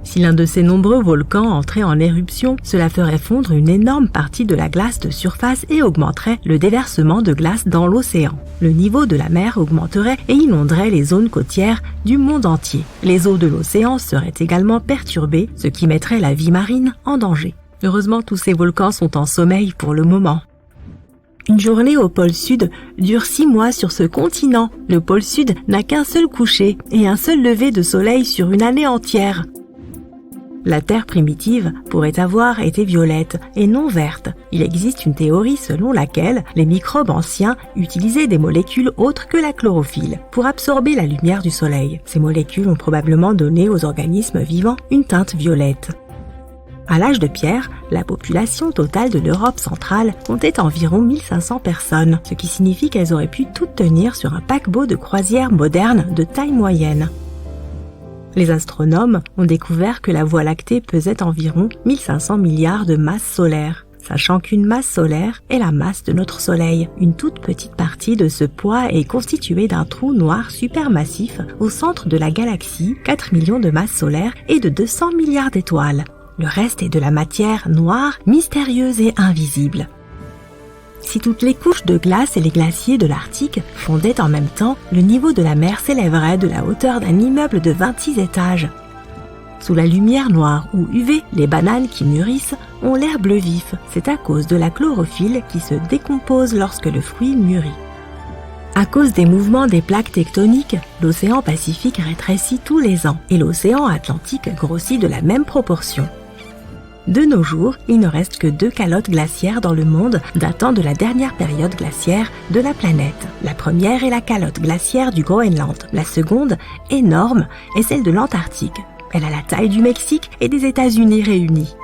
Si l'un de ces nombreux volcans entrait en éruption, cela ferait fondre une énorme partie de la glace de surface et augmenterait le déversement de glace dans l'océan. Le niveau de la mer augmenterait et inonderait les zones côtières du monde entier. Les eaux de l'océan seraient également perturbées, ce qui mettrait la vie marine en danger. Heureusement, tous ces volcans sont en sommeil pour le moment. Une journée au pôle Sud dure 6 mois sur ce continent. Le pôle Sud n'a qu'un seul coucher et un seul lever de soleil sur une année entière. La Terre primitive pourrait avoir été violette et non verte. Il existe une théorie selon laquelle les microbes anciens utilisaient des molécules autres que la chlorophylle pour absorber la lumière du soleil. Ces molécules ont probablement donné aux organismes vivants une teinte violette. À l'âge de pierre, la population totale de l'Europe centrale comptait environ 1500 personnes, ce qui signifie qu'elles auraient pu toutes tenir sur un paquebot de croisière moderne de taille moyenne. Les astronomes ont découvert que la Voie lactée pesait environ 1500 milliards de masses solaires, sachant qu'une masse solaire est la masse de notre Soleil. Une toute petite partie de ce poids est constituée d'un trou noir supermassif au centre de la galaxie, 4 millions de masses solaires et de 200 milliards d'étoiles. Le reste est de la matière noire, mystérieuse et invisible. Si toutes les couches de glace et les glaciers de l'Arctique fondaient en même temps, le niveau de la mer s'élèverait de la hauteur d'un immeuble de 26 étages. Sous la lumière noire ou UV, les bananes qui mûrissent ont l'air bleu vif. C'est à cause de la chlorophylle qui se décompose lorsque le fruit mûrit. À cause des mouvements des plaques tectoniques, l'océan Pacifique rétrécit tous les ans et l'océan Atlantique grossit de la même proportion. De nos jours, il ne reste que 2 calottes glaciaires dans le monde datant de la dernière période glaciaire de la planète. La première est la calotte glaciaire du Groenland. La seconde, énorme, est celle de l'Antarctique. Elle a la taille du Mexique et des États-Unis réunis.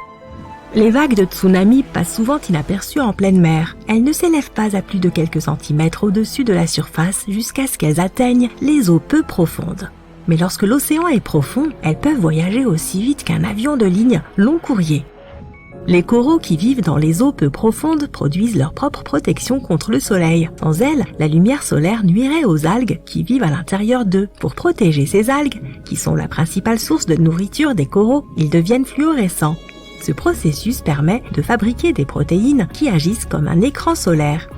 Les vagues de tsunami passent souvent inaperçues en pleine mer. Elles ne s'élèvent pas à plus de quelques centimètres au-dessus de la surface jusqu'à ce qu'elles atteignent les eaux peu profondes. Mais lorsque l'océan est profond, elles peuvent voyager aussi vite qu'un avion de ligne long courrier. Les coraux qui vivent dans les eaux peu profondes produisent leur propre protection contre le soleil. Sans elles, la lumière solaire nuirait aux algues qui vivent à l'intérieur d'eux. Pour protéger ces algues, qui sont la principale source de nourriture des coraux, ils deviennent fluorescents. Ce processus permet de fabriquer des protéines qui agissent comme un écran solaire.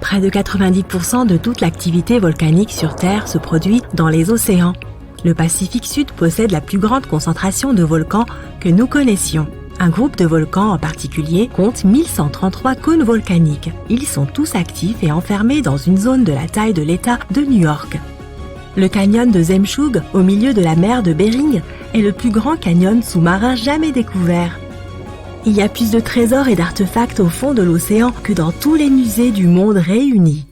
Près de 90% de toute l'activité volcanique sur Terre se produit dans les océans. Le Pacifique Sud possède la plus grande concentration de volcans que nous connaissions. Un groupe de volcans en particulier compte 1133 cônes volcaniques. Ils sont tous actifs et enfermés dans une zone de la taille de l'État de New York. Le canyon de Zemshug, au milieu de la mer de Bering, est le plus grand canyon sous-marin jamais découvert. Il y a plus de trésors et d'artefacts au fond de l'océan que dans tous les musées du monde réunis.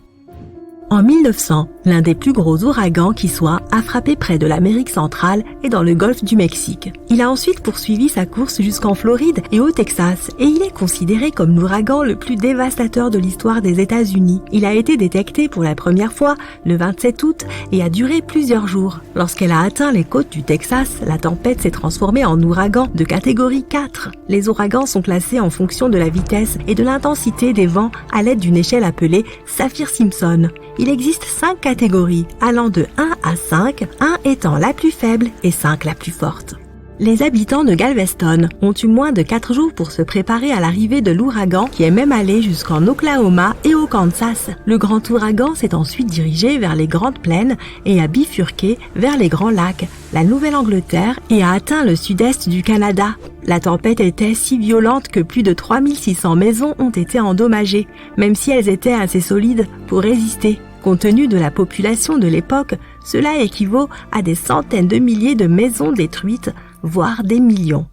En 1900, L'un des plus gros ouragans qui soit a frappé près de l'Amérique centrale et dans le golfe du Mexique. Il a ensuite poursuivi sa course jusqu'en Floride et au Texas et il est considéré comme l'ouragan le plus dévastateur de l'histoire des États-Unis. Il a été détecté pour la première fois le 27 août et a duré plusieurs jours. Lorsqu'elle a atteint les côtes du Texas, la tempête s'est transformée en ouragan de catégorie 4. Les ouragans sont classés en fonction de la vitesse et de l'intensité des vents à l'aide d'une échelle appelée Saffir-Simpson. Il existe 5 catégories, allant de 1 à 5, 1 étant la plus faible et 5 la plus forte. Les habitants de Galveston ont eu moins de 4 jours pour se préparer à l'arrivée de l'ouragan qui est même allé jusqu'en Oklahoma et au Kansas. Le grand ouragan s'est ensuite dirigé vers les Grandes Plaines et a bifurqué vers les Grands Lacs, la Nouvelle-Angleterre et a atteint le sud-est du Canada. La tempête était si violente que plus de 3600 maisons ont été endommagées, même si elles étaient assez solides pour résister. Compte tenu de la population de l'époque, cela équivaut à des centaines de milliers de maisons détruites, voire des millions.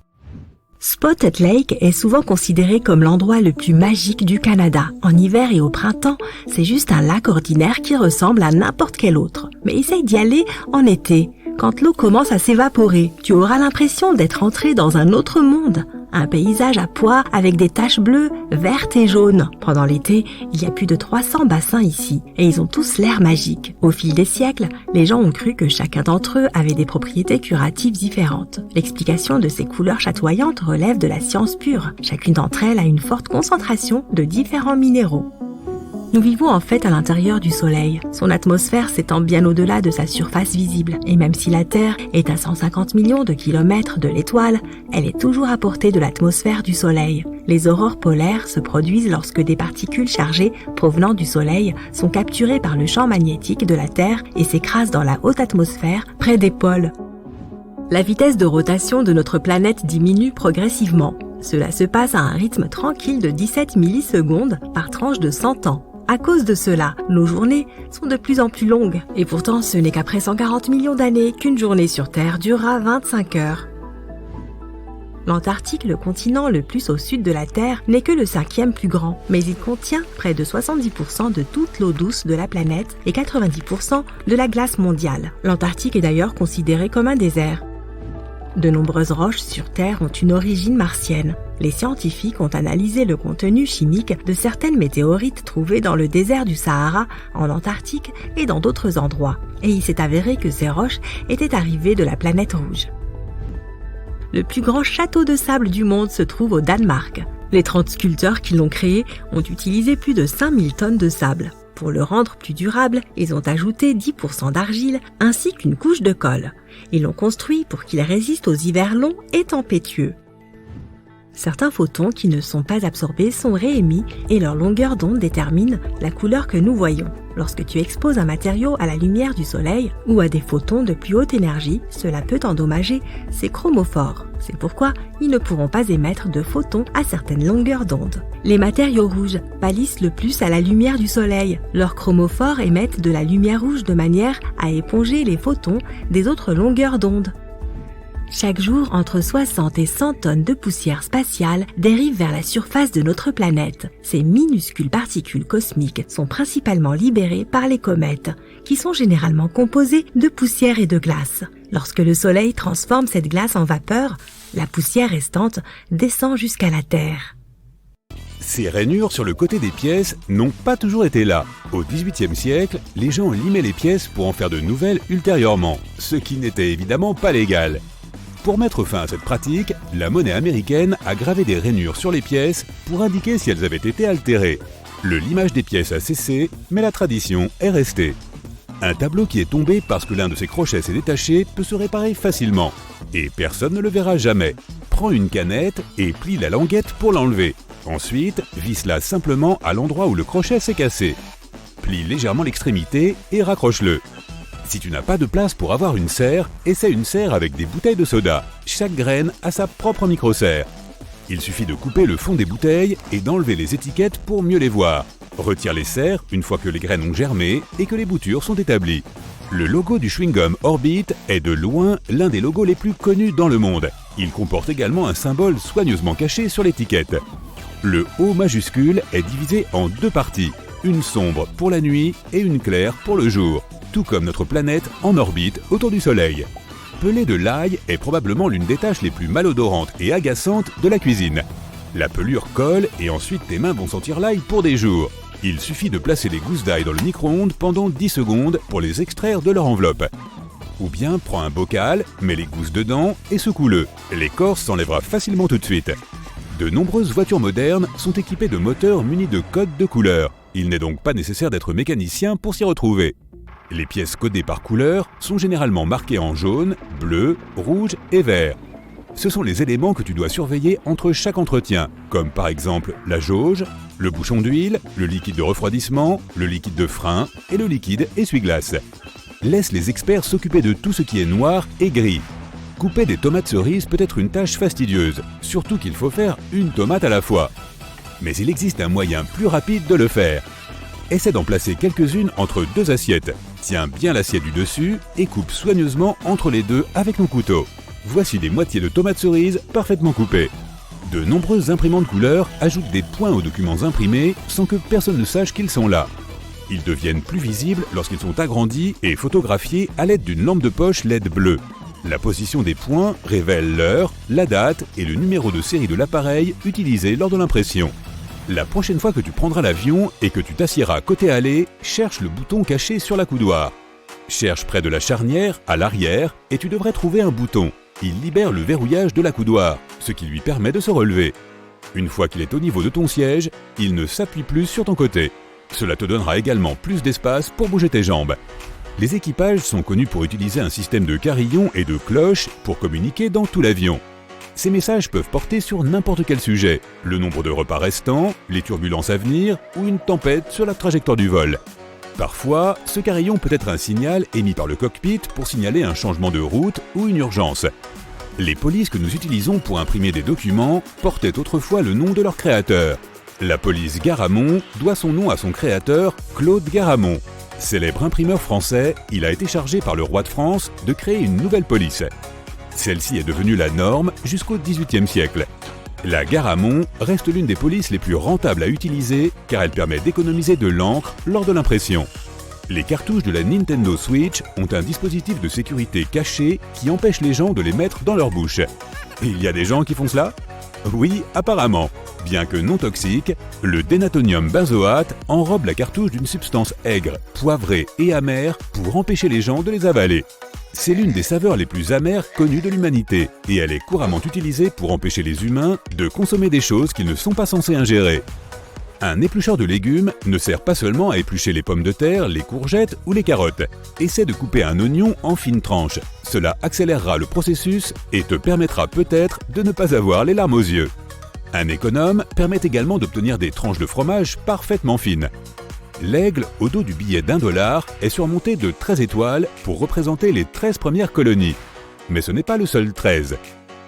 Spotted Lake est souvent considéré comme l'endroit le plus magique du Canada. En hiver et au printemps, c'est juste un lac ordinaire qui ressemble à n'importe quel autre. Mais essaye d'y aller en été. Quand l'eau commence à s'évaporer, tu auras l'impression d'être entré dans un autre monde. Un paysage à pois avec des taches bleues, vertes et jaunes. Pendant l'été, il y a plus de 300 bassins ici et ils ont tous l'air magique. Au fil des siècles, les gens ont cru que chacun d'entre eux avait des propriétés curatives différentes. L'explication de ces couleurs chatoyantes relève de la science pure. Chacune d'entre elles a une forte concentration de différents minéraux. Nous vivons en fait à l'intérieur du Soleil. Son atmosphère s'étend bien au-delà de sa surface visible. Et même si la Terre est à 150 millions de kilomètres de l'étoile, elle est toujours à portée de l'atmosphère du Soleil. Les aurores polaires se produisent lorsque des particules chargées provenant du Soleil sont capturées par le champ magnétique de la Terre et s'écrasent dans la haute atmosphère près des pôles. La vitesse de rotation de notre planète diminue progressivement. Cela se passe à un rythme tranquille de 17 millisecondes par tranche de 100 ans. À cause de cela, nos journées sont de plus en plus longues. Et pourtant, ce n'est qu'après 140 millions d'années qu'une journée sur Terre durera 25 heures. L'Antarctique, le continent le plus au sud de la Terre, n'est que le 5e plus grand, mais il contient près de 70% de toute l'eau douce de la planète et 90% de la glace mondiale. L'Antarctique est d'ailleurs considéré comme un désert. De nombreuses roches sur Terre ont une origine martienne. Les scientifiques ont analysé le contenu chimique de certaines météorites trouvées dans le désert du Sahara, en Antarctique et dans d'autres endroits. Et il s'est avéré que ces roches étaient arrivées de la planète rouge. Le plus grand château de sable du monde se trouve au Danemark. Les 30 sculpteurs qui l'ont créé ont utilisé plus de 5000 tonnes de sable. Pour le rendre plus durable, ils ont ajouté 10% d'argile ainsi qu'une couche de colle. Ils l'ont construit pour qu'il résiste aux hivers longs et tempétueux. Certains photons qui ne sont pas absorbés sont réémis et leur longueur d'onde détermine la couleur que nous voyons. Lorsque tu exposes un matériau à la lumière du soleil ou à des photons de plus haute énergie, cela peut endommager ses chromophores. C'est pourquoi ils ne pourront pas émettre de photons à certaines longueurs d'onde. Les matériaux rouges pâlissent le plus à la lumière du soleil. Leurs chromophores émettent de la lumière rouge de manière à éponger les photons des autres longueurs d'onde. Chaque jour, entre 60 et 100 tonnes de poussière spatiale dérivent vers la surface de notre planète. Ces minuscules particules cosmiques sont principalement libérées par les comètes, qui sont généralement composées de poussière et de glace. Lorsque le Soleil transforme cette glace en vapeur, la poussière restante descend jusqu'à la Terre. Ces rainures sur le côté des pièces n'ont pas toujours été là. Au XVIIIe siècle, les gens limaient les pièces pour en faire de nouvelles ultérieurement, ce qui n'était évidemment pas légal. Pour mettre fin à cette pratique, la monnaie américaine a gravé des rainures sur les pièces pour indiquer si elles avaient été altérées. Le limage des pièces a cessé, mais la tradition est restée. Un tableau qui est tombé parce que l'un de ses crochets s'est détaché peut se réparer facilement. Et personne ne le verra jamais. Prends une canette et plie la languette pour l'enlever. Ensuite, visse-la simplement à l'endroit où le crochet s'est cassé. Plie légèrement l'extrémité et raccroche-le. Si tu n'as pas de place pour avoir une serre, essaie une serre avec des bouteilles de soda. Chaque graine a sa propre micro-serre. Il suffit de couper le fond des bouteilles et d'enlever les étiquettes pour mieux les voir. Retire les serres une fois que les graines ont germé et que les boutures sont établies. Le logo du chewing-gum Orbit est de loin l'un des logos les plus connus dans le monde. Il comporte également un symbole soigneusement caché sur l'étiquette. Le O majuscule est divisé en deux parties. une sombre pour la nuit et une claire pour le jour, tout comme notre planète en orbite autour du Soleil. Peler de l'ail est probablement l'une des tâches les plus malodorantes et agaçantes de la cuisine. La pelure colle et ensuite tes mains vont sentir l'ail pour des jours. Il suffit de placer les gousses d'ail dans le micro-ondes pendant 10 secondes pour les extraire de leur enveloppe. Ou bien prends un bocal, mets les gousses dedans et secoue-le. L'écorce s'enlèvera facilement tout de suite. De nombreuses voitures modernes sont équipées de moteurs munis de codes de couleur. Il n'est donc pas nécessaire d'être mécanicien pour s'y retrouver. Les pièces codées par couleur sont généralement marquées en jaune, bleu, rouge et vert. Ce sont les éléments que tu dois surveiller entre chaque entretien, comme par exemple la jauge, le bouchon d'huile, le liquide de refroidissement, le liquide de frein et le liquide essuie-glace. Laisse les experts s'occuper de tout ce qui est noir et gris. Couper des tomates cerises peut être une tâche fastidieuse, surtout qu'il faut faire une tomate à la fois. Mais il existe un moyen plus rapide de le faire. Essaie d'en placer quelques-unes entre deux assiettes. Tiens bien l'assiette du dessus et coupe soigneusement entre les deux avec ton couteau. Voici des moitiés de tomates cerises parfaitement coupées. De nombreuses imprimantes couleurs ajoutent des points aux documents imprimés sans que personne ne sache qu'ils sont là. Ils deviennent plus visibles lorsqu'ils sont agrandis et photographiés à l'aide d'une lampe de poche LED bleue. La position des points révèle l'heure, la date et le numéro de série de l'appareil utilisé lors de l'impression. La prochaine fois que tu prendras l'avion et que tu t'assiéras côté allée, cherche le bouton caché sur la coudoir. Cherche près de la charnière, à l'arrière, et tu devrais trouver un bouton. Il libère le verrouillage de la coudoir, ce qui lui permet de se relever. Une fois qu'il est au niveau de ton siège, il ne s'appuie plus sur ton côté. Cela te donnera également plus d'espace pour bouger tes jambes. Les équipages sont connus pour utiliser un système de carillons et de cloches pour communiquer dans tout l'avion. Ces messages peuvent porter sur n'importe quel sujet, le nombre de repas restants, les turbulences à venir ou une tempête sur la trajectoire du vol. Parfois, ce carillon peut être un signal émis par le cockpit pour signaler un changement de route ou une urgence. Les polices que nous utilisons pour imprimer des documents portaient autrefois le nom de leur créateur. La police Garamond doit son nom à son créateur, Claude Garamond. Célèbre imprimeur français, il a été chargé par le roi de France de créer une nouvelle police. Celle-ci est devenue la norme jusqu'au XVIIIe siècle. La Garamond reste l'une des polices les plus rentables à utiliser car elle permet d'économiser de l'encre lors de l'impression. Les cartouches de la Nintendo Switch ont un dispositif de sécurité caché qui empêche les gens de les mettre dans leur bouche. Il y a des gens qui font cela ? Oui, apparemment. Bien que non toxique, le dénatonium benzoate enrobe la cartouche d'une substance aigre, poivrée et amère pour empêcher les gens de les avaler. C'est l'une des saveurs les plus amères connues de l'humanité et elle est couramment utilisée pour empêcher les humains de consommer des choses qu'ils ne sont pas censés ingérer. Un éplucheur de légumes ne sert pas seulement à éplucher les pommes de terre, les courgettes ou les carottes. Essaie de couper un oignon en fines tranches. Cela accélérera le processus et te permettra peut-être de ne pas avoir les larmes aux yeux. Un économe permet également d'obtenir des tranches de fromage parfaitement fines. L'aigle au dos du billet d'$1 est surmonté de 13 étoiles pour représenter les 13 premières colonies. Mais ce n'est pas le seul 13.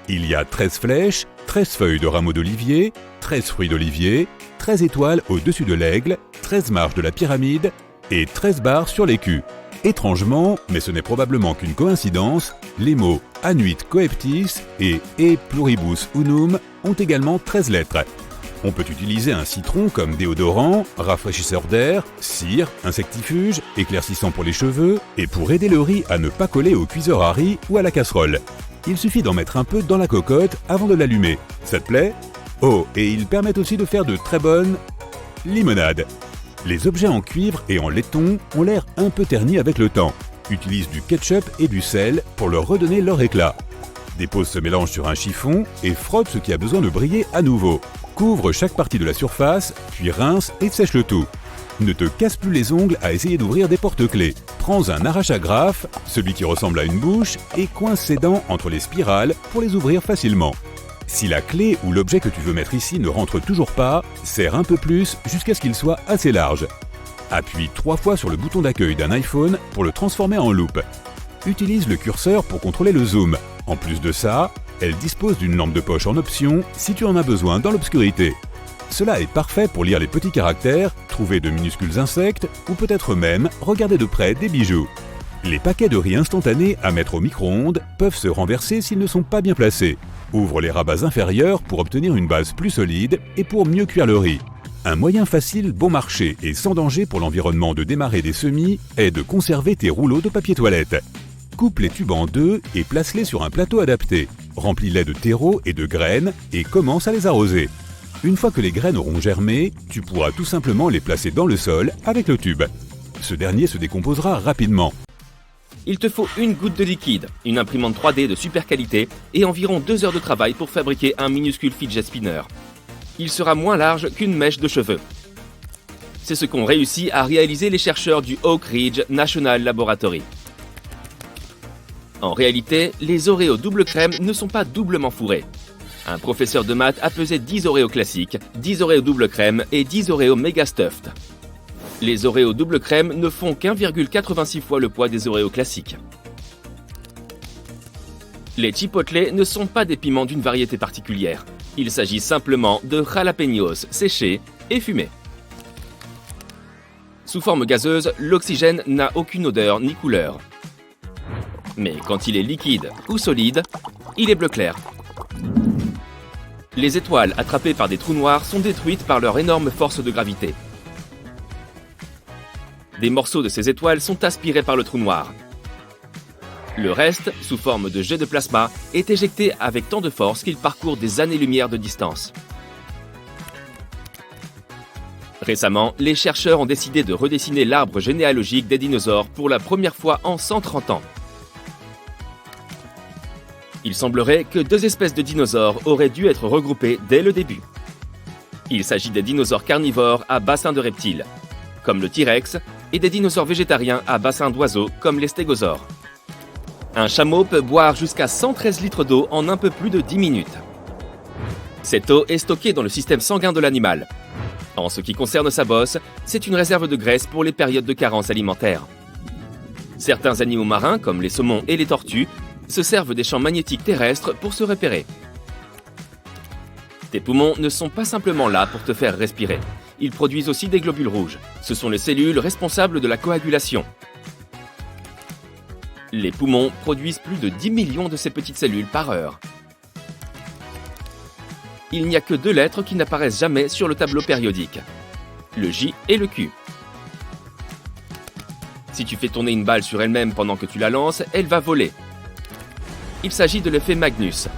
Il y a 13 flèches, 13 feuilles de rameaux d'olivier, 13 fruits d'olivier, 13 étoiles au-dessus de l'aigle, 13 marches de la pyramide et 13 barres sur l'écu. Étrangement, mais ce n'est probablement qu'une coïncidence, les mots Annuit coeptis et E pluribus unum ont également 13 lettres. On peut utiliser un citron comme déodorant, rafraîchisseur d'air, cire, insectifuge, éclaircissant pour les cheveux et pour aider le riz à ne pas coller au cuiseur à riz ou à la casserole. Il suffit d'en mettre un peu dans la cocotte avant de l'allumer. Ça te plaît ? Oh, et ils permettent aussi de faire de très bonnes limonades. Les objets en cuivre et en laiton ont l'air un peu ternis avec le temps. Utilise du ketchup et du sel pour leur redonner leur éclat. Dépose ce mélange sur un chiffon et frotte ce qui a besoin de briller à nouveau. Couvre chaque partie de la surface, puis rince et sèche le tout. Ne te casse plus les ongles à essayer d'ouvrir des porte-clés. Prends un arrache-agrafe, celui qui ressemble à une bouche, et coince ses dents entre les spirales pour les ouvrir facilement. Si la clé ou l'objet que tu veux mettre ici ne rentre toujours pas, serre un peu plus jusqu'à ce qu'il soit assez large. Appuie 3 fois sur le bouton d'accueil d'un iPhone pour le transformer en loupe. Utilise le curseur pour contrôler le zoom. En plus de ça, elle dispose d'une lampe de poche en option si tu en as besoin dans l'obscurité. Cela est parfait pour lire les petits caractères, trouver de minuscules insectes ou peut-être même regarder de près des bijoux. Les paquets de riz instantanés à mettre au micro-ondes peuvent se renverser s'ils ne sont pas bien placés. Ouvre les rabats inférieurs pour obtenir une base plus solide et pour mieux cuire le riz. Un moyen facile, bon marché et sans danger pour l'environnement de démarrer des semis est de conserver tes rouleaux de papier toilette. Coupe les tubes en deux et place-les sur un plateau adapté. Remplis-les de terreau et de graines et commence à les arroser. Une fois que les graines auront germé, tu pourras tout simplement les placer dans le sol avec le tube. Ce dernier se décomposera rapidement. Il te faut une goutte de liquide, une imprimante 3D de super qualité et environ 2 heures de travail pour fabriquer un minuscule fidget spinner. Il sera moins large qu'une mèche de cheveux. C'est ce qu'ont réussi à réaliser les chercheurs du Oak Ridge National Laboratory. En réalité, les Oreos double crème ne sont pas doublement fourrés. Un professeur de maths a pesé 10 Oreos classiques, 10 Oreos double crème et 10 Oreos méga stuffed. Les Oreos double crème ne font qu'1,86 fois le poids des Oreos classiques. Les chipotle ne sont pas des piments d'une variété particulière. Il s'agit simplement de jalapeños séchés et fumés. Sous forme gazeuse, l'oxygène n'a aucune odeur ni couleur. Mais quand il est liquide ou solide, il est bleu clair. Les étoiles attrapées par des trous noirs sont détruites par leur énorme force de gravité. Des morceaux de ces étoiles sont aspirés par le trou noir. Le reste, sous forme de jet de plasma, est éjecté avec tant de force qu'il parcourt des années-lumière de distance. Récemment, les chercheurs ont décidé de redessiner l'arbre généalogique des dinosaures pour la première fois en 130 ans. Il semblerait que 2 espèces de dinosaures auraient dû être regroupées dès le début. Il s'agit des dinosaures carnivores à bassin de reptiles, comme le T-Rex, et des dinosaures végétariens à bassin d'oiseaux, comme les stégosaures. Un chameau peut boire jusqu'à 113 litres d'eau en un peu plus de 10 minutes. Cette eau est stockée dans le système sanguin de l'animal. En ce qui concerne sa bosse, c'est une réserve de graisse pour les périodes de carence alimentaire. Certains animaux marins, comme les saumons et les tortues, se servent des champs magnétiques terrestres pour se repérer. Tes poumons ne sont pas simplement là pour te faire respirer. Ils produisent aussi des globules rouges. Ce sont les cellules responsables de la coagulation. Les poumons produisent plus de 10 millions de ces petites cellules par heure. Il n'y a que 2 lettres qui n'apparaissent jamais sur le tableau périodique. Le J et le Q. Si tu fais tourner une balle sur elle-même pendant que tu la lances, elle va voler. Il s'agit de l'effet Magnus.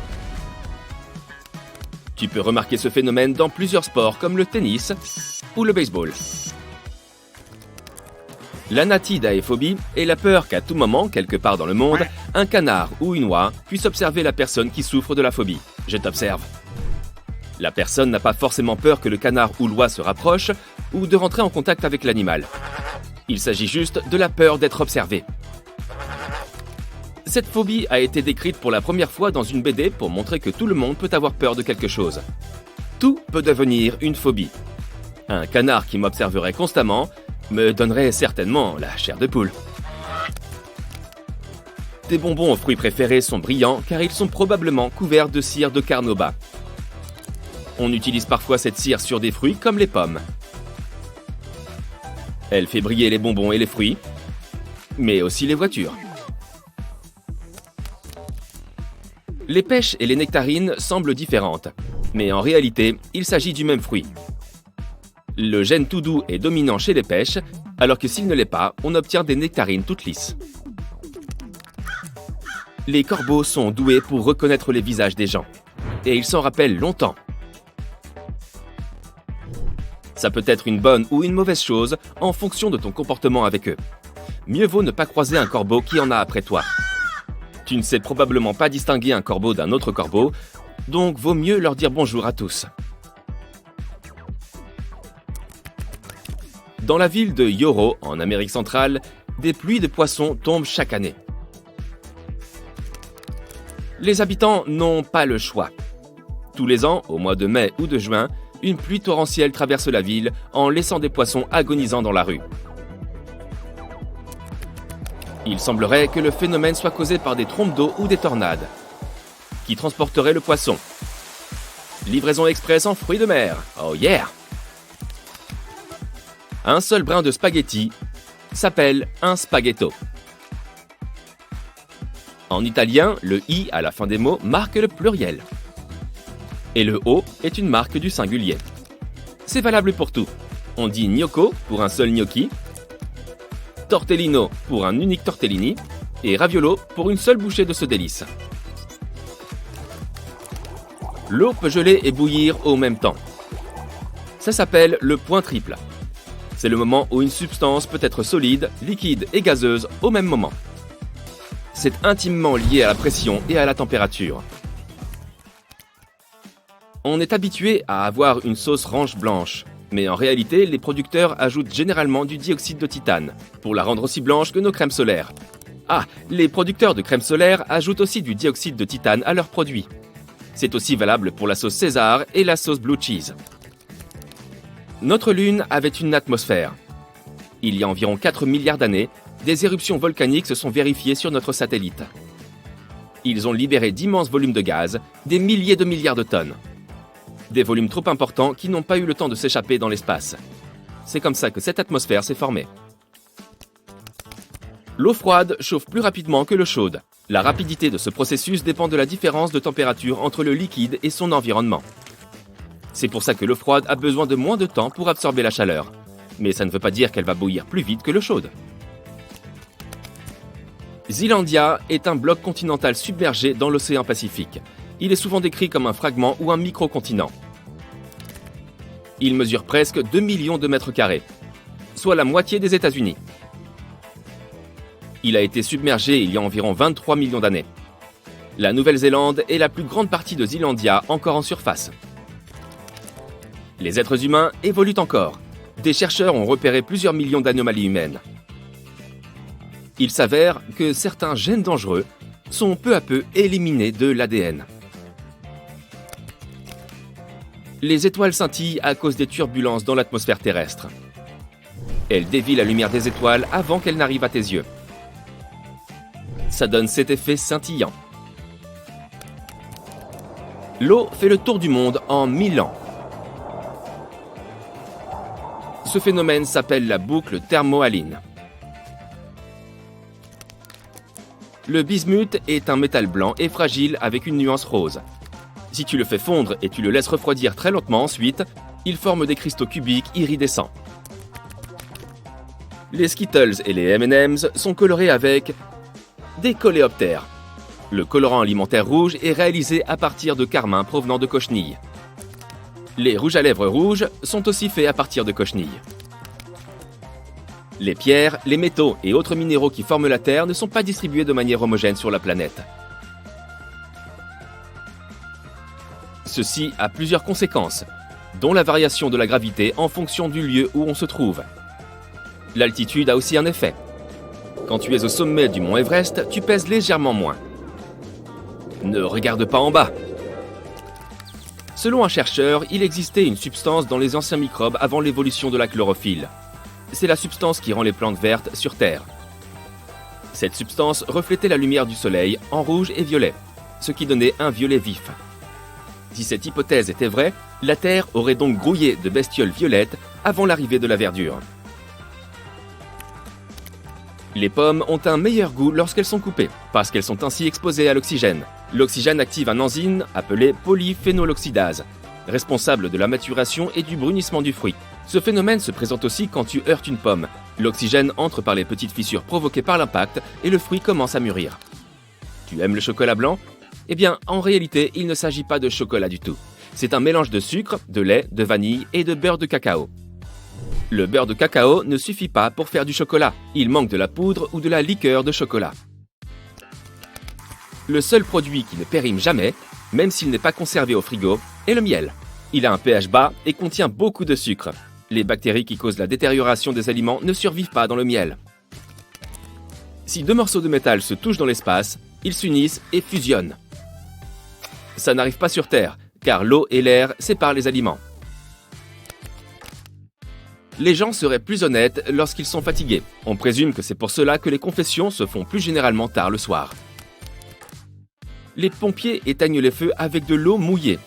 Tu peux remarquer ce phénomène dans plusieurs sports comme le tennis ou le baseball. L'anatidaephobie est la peur qu'à tout moment, quelque part dans le monde, un canard ou une oie puisse observer la personne qui souffre de la phobie. Je t'observe. La personne n'a pas forcément peur que le canard ou l'oie se rapproche ou de rentrer en contact avec l'animal. Il s'agit juste de la peur d'être observé. Cette phobie a été décrite pour la première fois dans une BD pour montrer que tout le monde peut avoir peur de quelque chose. Tout peut devenir une phobie. Un canard qui m'observerait constamment me donnerait certainement la chair de poule. Tes bonbons aux fruits préférés sont brillants car ils sont probablement couverts de cire de carnauba. On utilise parfois cette cire sur des fruits comme les pommes. Elle fait briller les bonbons et les fruits, mais aussi les voitures. Les pêches et les nectarines semblent différentes, mais en réalité, il s'agit du même fruit. Le gène tout doux est dominant chez les pêches, alors que s'il ne l'est pas, on obtient des nectarines toutes lisses. Les corbeaux sont doués pour reconnaître les visages des gens, et ils s'en rappellent longtemps. Ça peut être une bonne ou une mauvaise chose en fonction de ton comportement avec eux. Mieux vaut ne pas croiser un corbeau qui en a après toi. Tu ne sais probablement pas distinguer un corbeau d'un autre corbeau, donc vaut mieux leur dire bonjour à tous. Dans la ville de Yoro, en Amérique centrale, des pluies de poissons tombent chaque année. Les habitants n'ont pas le choix. Tous les ans, au mois de mai ou de juin, une pluie torrentielle traverse la ville en laissant des poissons agonisant dans la rue. Il semblerait que le phénomène soit causé par des trompes d'eau ou des tornades, qui transporteraient le poisson. Livraison express en fruits de mer. Oh yeah! Un seul brin de spaghetti s'appelle un spaghetto. En italien, le i à la fin des mots marque le pluriel. Et le o est une marque du singulier. C'est valable pour tout. On dit gnocco pour un seul gnocchi, tortellino pour un unique tortellini et raviolo pour une seule bouchée de ce délice. L'eau peut geler et bouillir au même temps. Ça s'appelle le point triple. C'est le moment où une substance peut être solide, liquide et gazeuse au même moment. C'est intimement lié à la pression et à la température. On est habitué à avoir une sauce ranch blanche, mais en réalité, les producteurs ajoutent généralement du dioxyde de titane, pour la rendre aussi blanche que nos crèmes solaires. Ah, les producteurs de crèmes solaires ajoutent aussi du dioxyde de titane à leurs produits. C'est aussi valable pour la sauce César et la sauce Blue Cheese. Notre Lune avait une atmosphère. Il y a environ 4 milliards d'années, des éruptions volcaniques se sont vérifiées sur notre satellite. Ils ont libéré d'immenses volumes de gaz, des milliers de milliards de tonnes. Des volumes trop importants qui n'ont pas eu le temps de s'échapper dans l'espace. C'est comme ça que cette atmosphère s'est formée. L'eau froide chauffe plus rapidement que l'eau chaude. La rapidité de ce processus dépend de la différence de température entre le liquide et son environnement. C'est pour ça que l'eau froide a besoin de moins de temps pour absorber la chaleur. Mais ça ne veut pas dire qu'elle va bouillir plus vite que l'eau chaude. Zealandia est un bloc continental submergé dans l'océan Pacifique. Il est souvent décrit comme un fragment ou un micro-continent. Il mesure presque 2 millions de mètres carrés, soit la moitié des États-Unis. Il a été submergé il y a environ 23 millions d'années. La Nouvelle-Zélande est la plus grande partie de Zealandia encore en surface. Les êtres humains évoluent encore. Des chercheurs ont repéré plusieurs millions d'anomalies humaines. Il s'avère que certains gènes dangereux sont peu à peu éliminés de l'ADN. Les étoiles scintillent à cause des turbulences dans l'atmosphère terrestre. Elles dévient la lumière des étoiles avant qu'elle n'arrive à tes yeux. Ça donne cet effet scintillant. L'eau fait le tour du monde en 1000 ans. Ce phénomène s'appelle la boucle thermohaline. Le bismuth est un métal blanc et fragile avec une nuance rose. Si tu le fais fondre et tu le laisses refroidir très lentement ensuite, il forme des cristaux cubiques iridescents. Les Skittles et les M&M's sont colorés avec des coléoptères. Le colorant alimentaire rouge est réalisé à partir de carmin provenant de cochenilles. Les rouges à lèvres rouges sont aussi faits à partir de cochenilles. Les pierres, les métaux et autres minéraux qui forment la Terre ne sont pas distribués de manière homogène sur la planète. Ceci a plusieurs conséquences, dont la variation de la gravité en fonction du lieu où on se trouve. L'altitude a aussi un effet. Quand tu es au sommet du mont Everest, tu pèses légèrement moins. Ne regarde pas en bas. Selon un chercheur, il existait une substance dans les anciens microbes avant l'évolution de la chlorophylle. C'est la substance qui rend les plantes vertes sur Terre. Cette substance reflétait la lumière du soleil en rouge et violet, ce qui donnait un violet vif. Si cette hypothèse était vraie, la Terre aurait donc grouillé de bestioles violettes avant l'arrivée de la verdure. Les pommes ont un meilleur goût lorsqu'elles sont coupées, parce qu'elles sont ainsi exposées à l'oxygène. L'oxygène active un enzyme appelé polyphénoloxydase, responsable de la maturation et du brunissement du fruit. Ce phénomène se présente aussi quand tu heurtes une pomme. L'oxygène entre par les petites fissures provoquées par l'impact et le fruit commence à mûrir. Tu aimes le chocolat blanc ? Eh bien, en réalité, il ne s'agit pas de chocolat du tout. C'est un mélange de sucre, de lait, de vanille et de beurre de cacao. Le beurre de cacao ne suffit pas pour faire du chocolat. Il manque de la poudre ou de la liqueur de chocolat. Le seul produit qui ne périme jamais, même s'il n'est pas conservé au frigo, est le miel. Il a un pH bas et contient beaucoup de sucre. Les bactéries qui causent la détérioration des aliments ne survivent pas dans le miel. Si deux morceaux de métal se touchent dans l'espace, ils s'unissent et fusionnent. Ça n'arrive pas sur Terre, car l'eau et l'air séparent les aliments. Les gens seraient plus honnêtes lorsqu'ils sont fatigués. On présume que c'est pour cela que les confessions se font plus généralement tard le soir. Les pompiers éteignent les feux avec de l'eau mouillée.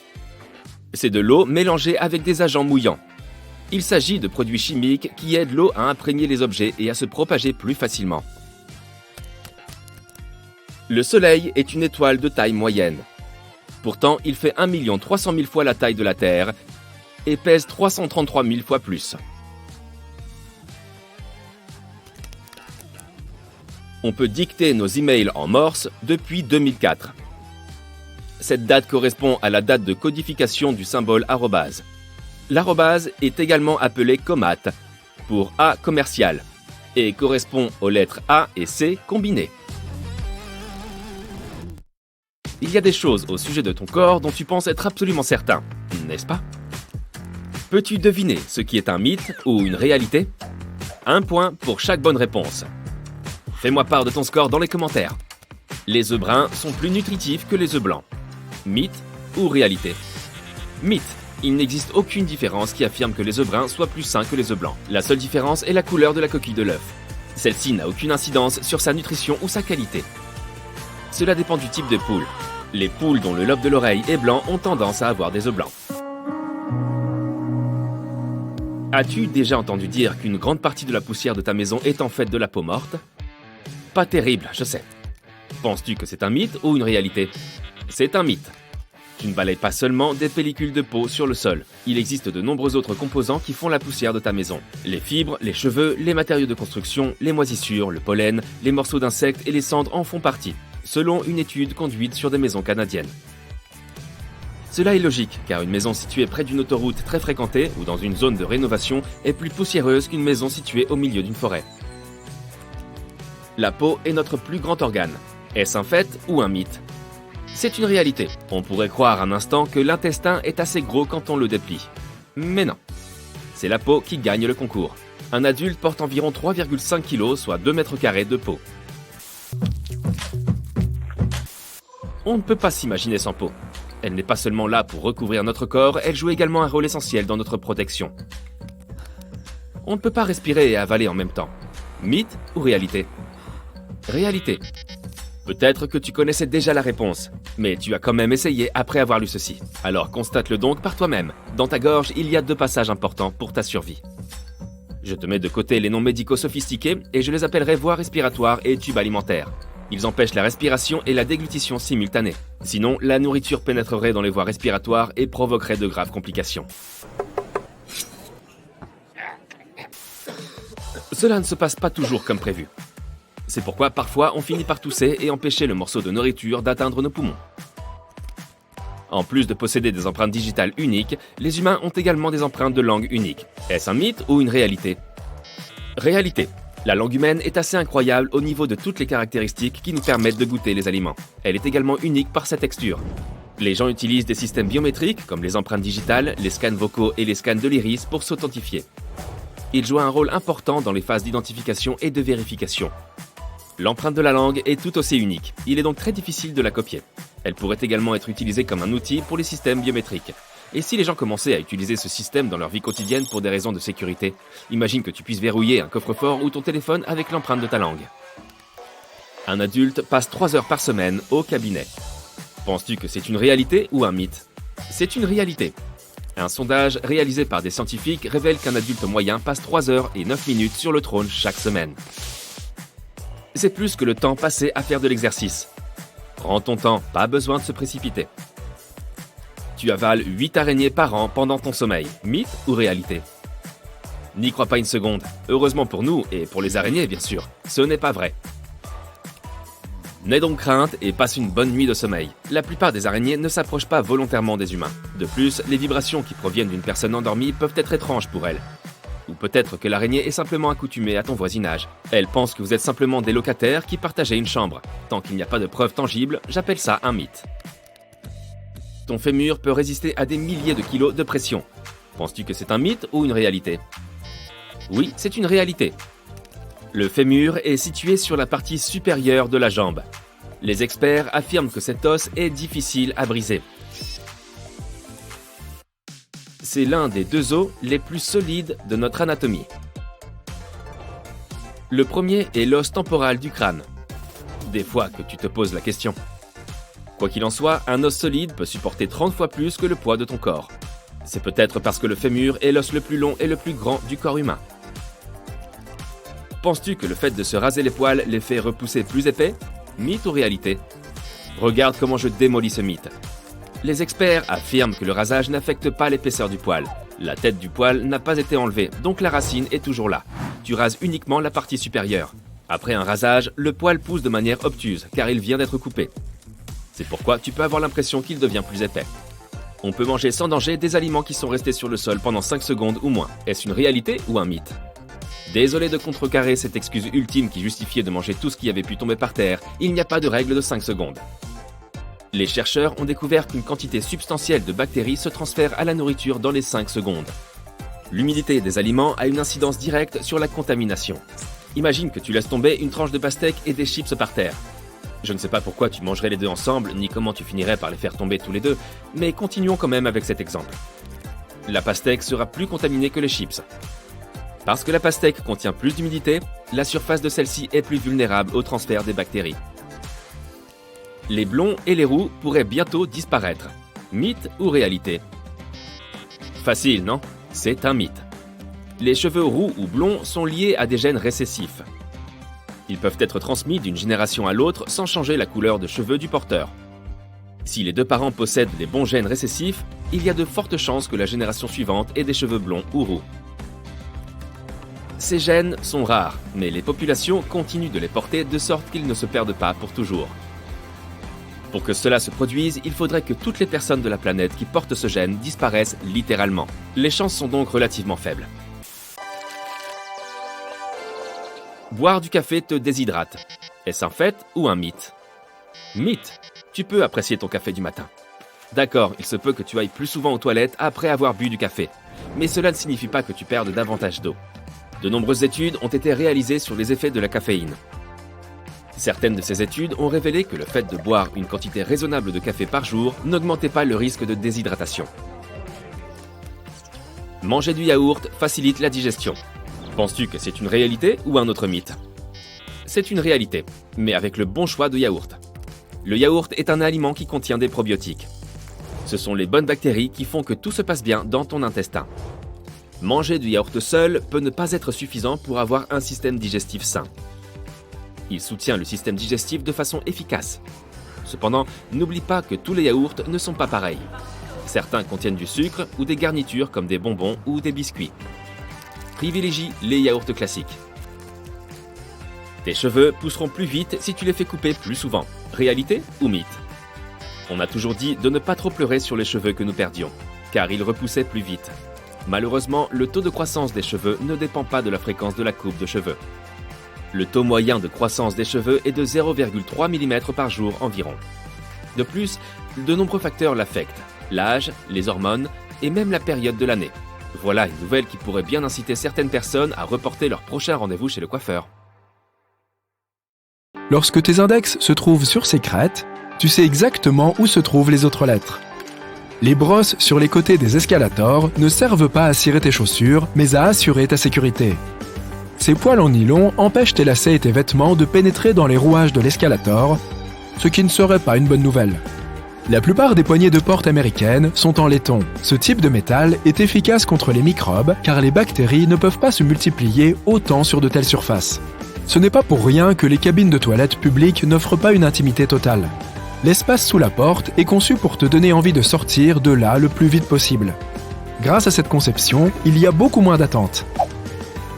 C'est de l'eau mélangée avec des agents mouillants. Il s'agit de produits chimiques qui aident l'eau à imprégner les objets et à se propager plus facilement. Le Soleil est une étoile de taille moyenne. Pourtant, il fait 1 300 000 fois la taille de la Terre et pèse 333 000 fois plus. On peut dicter nos emails en morse depuis 2004. Cette date correspond à la date de codification du symbole arrobase. L'arrobase est également appelé commat pour A commercial et correspond aux lettres A et C combinées. Il y a des choses au sujet de ton corps dont tu penses être absolument certain, n'est-ce pas? Peux-tu deviner ce qui est un mythe ou une réalité? 1 point pour chaque bonne réponse. Fais-moi part de ton score dans les commentaires. Les œufs bruns sont plus nutritifs que les œufs blancs. Mythe ou réalité? Mythe. Il n'existe aucune différence qui affirme que les œufs bruns soient plus sains que les œufs blancs. La seule différence est la couleur de la coquille de l'œuf. Celle-ci n'a aucune incidence sur sa nutrition ou sa qualité. Cela dépend du type de poule. Les poules dont le lobe de l'oreille est blanc ont tendance à avoir des œufs blancs. As-tu déjà entendu dire qu'une grande partie de la poussière de ta maison est en fait de la peau morte? Pas terrible, je sais. Penses-tu que c'est un mythe ou une réalité? C'est un mythe. Tu ne balayes pas seulement des pellicules de peau sur le sol. Il existe de nombreux autres composants qui font la poussière de ta maison. Les fibres, les cheveux, les matériaux de construction, les moisissures, le pollen, les morceaux d'insectes et les cendres en font partie, selon une étude conduite sur des maisons canadiennes. Cela est logique, car une maison située près d'une autoroute très fréquentée ou dans une zone de rénovation est plus poussiéreuse qu'une maison située au milieu d'une forêt. La peau est notre plus grand organe. Est-ce un fait ou un mythe? C'est une réalité. On pourrait croire un instant que l'intestin est assez gros quand on le déplie. Mais non. C'est la peau qui gagne le concours. Un adulte porte environ 3,5 kg, soit 2 mètres carrés de peau. On ne peut pas s'imaginer sans peau. Elle n'est pas seulement là pour recouvrir notre corps, elle joue également un rôle essentiel dans notre protection. On ne peut pas respirer et avaler en même temps. Mythe ou réalité? Réalité. Peut-être que tu connaissais déjà la réponse, mais tu as quand même essayé après avoir lu ceci. Alors constate-le donc par toi-même. Dans ta gorge, il y a 2 passages importants pour ta survie. Je te mets de côté les noms médicaux sophistiqués et je les appellerai voies respiratoires et tubes alimentaires. Ils empêchent la respiration et la déglutition simultanée. Sinon, la nourriture pénétrerait dans les voies respiratoires et provoquerait de graves complications. Cela ne se passe pas toujours comme prévu. C'est pourquoi parfois on finit par tousser et empêcher le morceau de nourriture d'atteindre nos poumons. En plus de posséder des empreintes digitales uniques, les humains ont également des empreintes de langue uniques. Est-ce un mythe ou une réalité? Réalité. La langue humaine est assez incroyable au niveau de toutes les caractéristiques qui nous permettent de goûter les aliments. Elle est également unique par sa texture. Les gens utilisent des systèmes biométriques comme les empreintes digitales, les scans vocaux et les scans de l'iris pour s'authentifier. Ils jouent un rôle important dans les phases d'identification et de vérification. L'empreinte de la langue est tout aussi unique, il est donc très difficile de la copier. Elle pourrait également être utilisée comme un outil pour les systèmes biométriques. Et si les gens commençaient à utiliser ce système dans leur vie quotidienne pour des raisons de sécurité, imagine que tu puisses verrouiller un coffre-fort ou ton téléphone avec l'empreinte de ta langue. Un adulte passe 3 heures par semaine au cabinet. Penses-tu que c'est une réalité ou un mythe? C'est une réalité. Un sondage réalisé par des scientifiques révèle qu'un adulte moyen passe 3 heures et 9 minutes sur le trône chaque semaine. C'est plus que le temps passé à faire de l'exercice. Prends ton temps, pas besoin de se précipiter. Tu avales 8 araignées par an pendant ton sommeil, mythe ou réalité? N'y crois pas une seconde. Heureusement pour nous, et pour les araignées bien sûr, ce n'est pas vrai. N'aie donc crainte et passe une bonne nuit de sommeil. La plupart des araignées ne s'approchent pas volontairement des humains. De plus, les vibrations qui proviennent d'une personne endormie peuvent être étranges pour elle. Ou peut-être que l'araignée est simplement accoutumée à ton voisinage. Elle pense que vous êtes simplement des locataires qui partageaient une chambre. Tant qu'il n'y a pas de preuves tangibles, j'appelle ça un mythe. Ton fémur peut résister à des milliers de kilos de pression. Penses-tu que c'est un mythe ou une réalité? Oui, c'est une réalité. Le fémur est situé sur la partie supérieure de la jambe. Les experts affirment que cet os est difficile à briser. C'est l'un des 2 os les plus solides de notre anatomie. Le premier est l'os temporal du crâne. Des fois que tu te poses la question. Quoi qu'il en soit, un os solide peut supporter 30 fois plus que le poids de ton corps. C'est peut-être parce que le fémur est l'os le plus long et le plus grand du corps humain. Penses-tu que le fait de se raser les poils les fait repousser plus épais? Mythe ou réalité? Regarde comment je démolis ce mythe. Les experts affirment que le rasage n'affecte pas l'épaisseur du poil. La tête du poêle n'a pas été enlevée, donc la racine est toujours là. Tu rases uniquement la partie supérieure. Après un rasage, le poêle pousse de manière obtuse, car il vient d'être coupé. C'est pourquoi tu peux avoir l'impression qu'il devient plus épais. On peut manger sans danger des aliments qui sont restés sur le sol pendant 5 secondes ou moins. Est-ce une réalité ou un mythe? Désolé de contrecarrer cette excuse ultime qui justifiait de manger tout ce qui avait pu tomber par terre, il n'y a pas de règle de 5 secondes. Les chercheurs ont découvert qu'une quantité substantielle de bactéries se transfère à la nourriture dans les 5 secondes. L'humidité des aliments a une incidence directe sur la contamination. Imagine que tu laisses tomber une tranche de pastèque et des chips par terre. Je ne sais pas pourquoi tu mangerais les deux ensemble, ni comment tu finirais par les faire tomber tous les deux, mais continuons quand même avec cet exemple. La pastèque sera plus contaminée que les chips. Parce que la pastèque contient plus d'humidité, la surface de celle-ci est plus vulnérable au transfert des bactéries. Les blonds et les roux pourraient bientôt disparaître. Mythe ou réalité? Facile, non? C'est un mythe. Les cheveux roux ou blonds sont liés à des gènes récessifs. Ils peuvent être transmis d'une génération à l'autre sans changer la couleur de cheveux du porteur. Si les deux parents possèdent les bons gènes récessifs, il y a de fortes chances que la génération suivante ait des cheveux blonds ou roux. Ces gènes sont rares, mais les populations continuent de les porter de sorte qu'ils ne se perdent pas pour toujours. Pour que cela se produise, il faudrait que toutes les personnes de la planète qui portent ce gène disparaissent littéralement. Les chances sont donc relativement faibles. Boire du café te déshydrate. Est-ce un fait ou un mythe? Mythe. Tu peux apprécier ton café du matin. D'accord, il se peut que tu ailles plus souvent aux toilettes après avoir bu du café. Mais cela ne signifie pas que tu perdes davantage d'eau. De nombreuses études ont été réalisées sur les effets de la caféine. Certaines de ces études ont révélé que le fait de boire une quantité raisonnable de café par jour n'augmentait pas le risque de déshydratation. Manger du yaourt facilite la digestion. Penses-tu que c'est une réalité ou un autre mythe? C'est une réalité, mais avec le bon choix de yaourt. Le yaourt est un aliment qui contient des probiotiques. Ce sont les bonnes bactéries qui font que tout se passe bien dans ton intestin. Manger du yaourt seul peut ne pas être suffisant pour avoir un système digestif sain. Il soutient le système digestif de façon efficace. Cependant, n'oublie pas que tous les yaourts ne sont pas pareils. Certains contiennent du sucre ou des garnitures comme des bonbons ou des biscuits. Privilégie les yaourts classiques. Tes cheveux pousseront plus vite si tu les fais couper plus souvent. Réalité ou mythe? On a toujours dit de ne pas trop pleurer sur les cheveux que nous perdions, car ils repoussaient plus vite. Malheureusement, le taux de croissance des cheveux ne dépend pas de la fréquence de la coupe de cheveux. Le taux moyen de croissance des cheveux est de 0,3 mm par jour environ. De plus, de nombreux facteurs l'affectent, l'âge, les hormones et même la période de l'année. Voilà une nouvelle qui pourrait bien inciter certaines personnes à reporter leur prochain rendez-vous chez le coiffeur. Lorsque tes index se trouvent sur ces crêtes, tu sais exactement où se trouvent les autres lettres. Les brosses sur les côtés des escalators ne servent pas à cirer tes chaussures, mais à assurer ta sécurité. Ces poils en nylon empêchent tes lacets et tes vêtements de pénétrer dans les rouages de l'escalator, ce qui ne serait pas une bonne nouvelle. La plupart des poignées de porte américaines sont en laiton. Ce type de métal est efficace contre les microbes car les bactéries ne peuvent pas se multiplier autant sur de telles surfaces. Ce n'est pas pour rien que les cabines de toilettes publiques n'offrent pas une intimité totale. L'espace sous la porte est conçu pour te donner envie de sortir de là le plus vite possible. Grâce à cette conception, il y a beaucoup moins d'attente.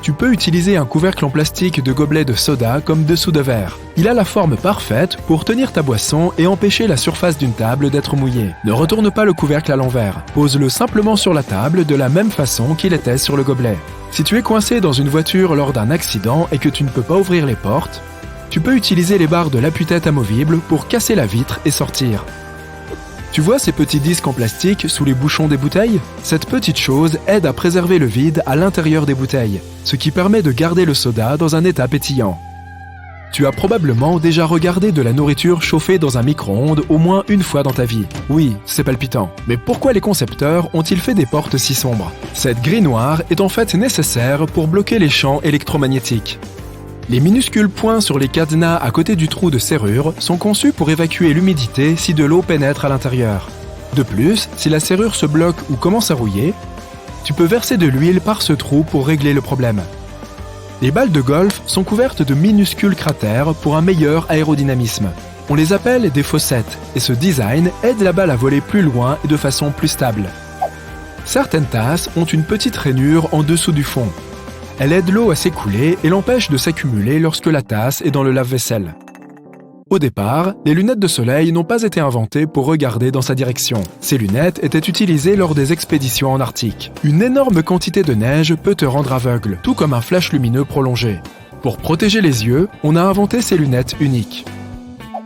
Tu peux utiliser un couvercle en plastique de gobelet de soda comme dessous de verre. Il a la forme parfaite pour tenir ta boisson et empêcher la surface d'une table d'être mouillée. Ne retourne pas le couvercle à l'envers. Pose-le simplement sur la table de la même façon qu'il était sur le gobelet. Si tu es coincé dans une voiture lors d'un accident et que tu ne peux pas ouvrir les portes, tu peux utiliser les barres de l'appui-tête amovibles pour casser la vitre et sortir. Tu vois ces petits disques en plastique sous les bouchons des bouteilles? Cette petite chose aide à préserver le vide à l'intérieur des bouteilles, ce qui permet de garder le soda dans un état pétillant. Tu as probablement déjà regardé de la nourriture chauffée dans un micro-ondes au moins une fois dans ta vie. Oui, c'est palpitant. Mais pourquoi les concepteurs ont-ils fait des portes si sombres? Cette grille noire est en fait nécessaire pour bloquer les champs électromagnétiques. Les minuscules points sur les cadenas à côté du trou de serrure sont conçus pour évacuer l'humidité si de l'eau pénètre à l'intérieur. De plus, si la serrure se bloque ou commence à rouiller, tu peux verser de l'huile par ce trou pour régler le problème. Les balles de golf sont couvertes de minuscules cratères pour un meilleur aérodynamisme. On les appelle des fossettes et ce design aide la balle à voler plus loin et de façon plus stable. Certaines tasses ont une petite rainure en dessous du fond. Elle aide l'eau à s'écouler et l'empêche de s'accumuler lorsque la tasse est dans le lave-vaisselle. Au départ, les lunettes de soleil n'ont pas été inventées pour regarder dans sa direction. Ces lunettes étaient utilisées lors des expéditions en Arctique. Une énorme quantité de neige peut te rendre aveugle, tout comme un flash lumineux prolongé. Pour protéger les yeux, on a inventé ces lunettes uniques.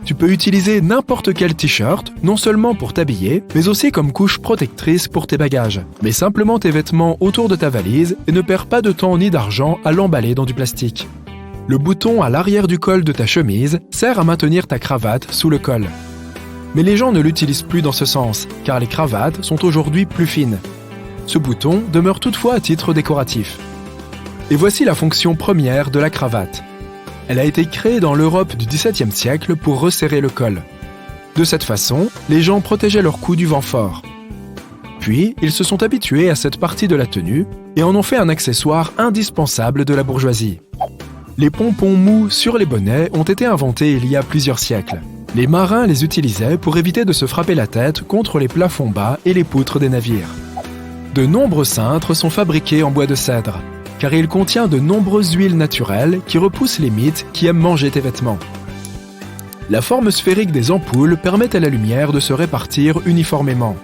Tu peux utiliser n'importe quel t-shirt, non seulement pour t'habiller, mais aussi comme couche protectrice pour tes bagages. Mets simplement tes vêtements autour de ta valise et ne perds pas de temps ni d'argent à l'emballer dans du plastique. Le bouton à l'arrière du col de ta chemise sert à maintenir ta cravate sous le col. Mais les gens ne l'utilisent plus dans ce sens, car les cravates sont aujourd'hui plus fines. Ce bouton demeure toutefois à titre décoratif. Et voici la fonction première de la cravate. Elle a été créée dans l'Europe du XVIIe siècle pour resserrer le col. De cette façon, les gens protégeaient leur cou du vent fort. Puis, ils se sont habitués à cette partie de la tenue et en ont fait un accessoire indispensable de la bourgeoisie. Les pompons mous sur les bonnets ont été inventés il y a plusieurs siècles. Les marins les utilisaient pour éviter de se frapper la tête contre les plafonds bas et les poutres des navires. De nombreux cintres sont fabriqués en bois de cèdre, car il contient de nombreuses huiles naturelles qui repoussent les mites qui aiment manger tes vêtements. La forme sphérique des ampoules permet à la lumière de se répartir uniformément.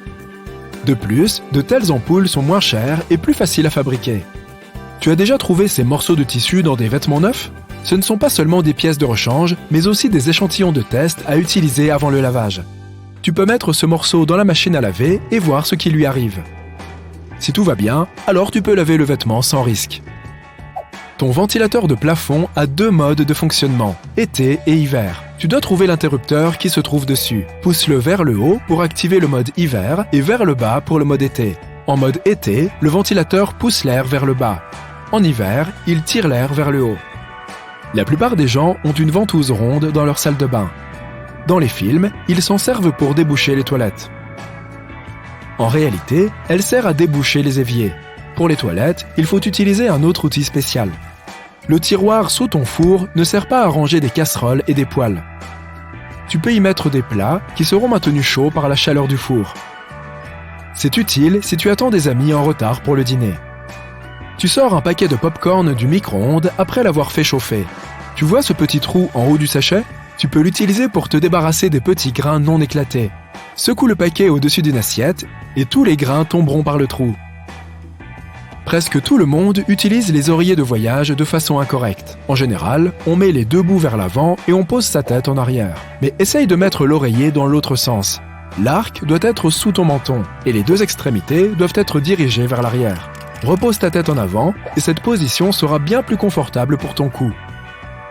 De plus, de telles ampoules sont moins chères et plus faciles à fabriquer. Tu as déjà trouvé ces morceaux de tissu dans des vêtements neufs ? Ce ne sont pas seulement des pièces de rechange, mais aussi des échantillons de test à utiliser avant le lavage. Tu peux mettre ce morceau dans la machine à laver et voir ce qui lui arrive. Si tout va bien, alors tu peux laver le vêtement sans risque. Ton ventilateur de plafond a 2 modes de fonctionnement, été et hiver. Tu dois trouver l'interrupteur qui se trouve dessus. Pousse-le vers le haut pour activer le mode hiver et vers le bas pour le mode été. En mode été, le ventilateur pousse l'air vers le bas. En hiver, il tire l'air vers le haut. La plupart des gens ont une ventouse ronde dans leur salle de bain. Dans les films, ils s'en servent pour déboucher les toilettes. En réalité, elle sert à déboucher les éviers. Pour les toilettes, il faut utiliser un autre outil spécial. Le tiroir sous ton four ne sert pas à ranger des casseroles et des poêles. Tu peux y mettre des plats qui seront maintenus chauds par la chaleur du four. C'est utile si tu attends des amis en retard pour le dîner. Tu sors un paquet de pop-corn du micro-ondes après l'avoir fait chauffer. Tu vois ce petit trou en haut du sachet ? Tu peux l'utiliser pour te débarrasser des petits grains non éclatés. Secoue le paquet au-dessus d'une assiette et tous les grains tomberont par le trou. Presque tout le monde utilise les oreillers de voyage de façon incorrecte. En général, on met les 2 bouts vers l'avant et on pose sa tête en arrière. Mais essaye de mettre l'oreiller dans l'autre sens. L'arc doit être sous ton menton et les 2 extrémités doivent être dirigées vers l'arrière. Repose ta tête en avant et cette position sera bien plus confortable pour ton cou.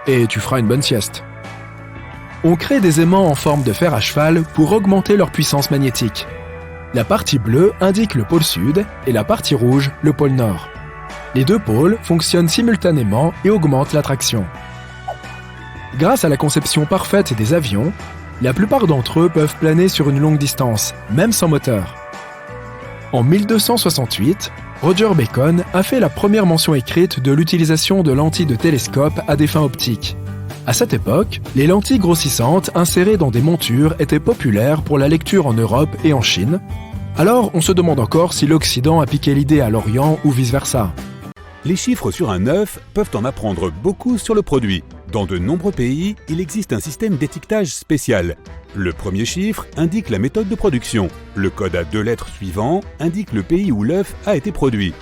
Et tu feras une bonne sieste. On crée des aimants en forme de fer à cheval pour augmenter leur puissance magnétique. La partie bleue indique le pôle sud et la partie rouge le pôle nord. Les 2 pôles fonctionnent simultanément et augmentent l'attraction. Grâce à la conception parfaite des avions, la plupart d'entre eux peuvent planer sur une longue distance, même sans moteur. En 1268, Roger Bacon a fait la première mention écrite de l'utilisation de lentilles de télescope à des fins optiques. À cette époque, les lentilles grossissantes insérées dans des montures étaient populaires pour la lecture en Europe et en Chine. Alors, on se demande encore si l'Occident a piqué l'idée à l'Orient ou vice-versa. Les chiffres sur un œuf peuvent en apprendre beaucoup sur le produit. Dans de nombreux pays, il existe un système d'étiquetage spécial. Le premier chiffre indique la méthode de production. Le code à 2 lettres suivant indique le pays où l'œuf a été produit.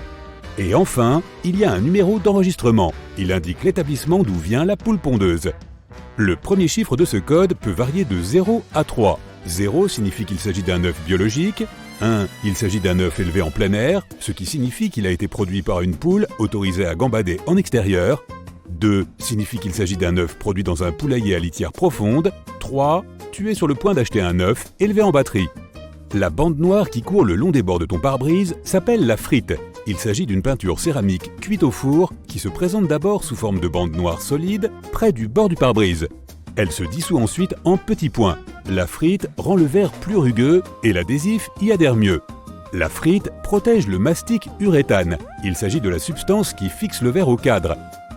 Et enfin, il y a un numéro d'enregistrement. Il indique l'établissement d'où vient la poule pondeuse. Le premier chiffre de ce code peut varier de 0 à 3. 0 signifie qu'il s'agit d'un œuf biologique. 1, il s'agit d'un œuf élevé en plein air, ce qui signifie qu'il a été produit par une poule autorisée à gambader en extérieur. 2 signifie qu'il s'agit d'un œuf produit dans un poulailler à litière profonde. 3, tu es sur le point d'acheter un œuf élevé en batterie. La bande noire qui court le long des bords de ton pare-brise s'appelle la frite. Il s'agit d'une peinture céramique cuite au four qui se présente d'abord sous forme de bande noire solide près du bord du pare-brise. Elle se dissout ensuite en petits points. La frite rend le verre plus rugueux et l'adhésif y adhère mieux. La frite protège le mastic uréthane. Il s'agit de la substance qui fixe le verre au cadre.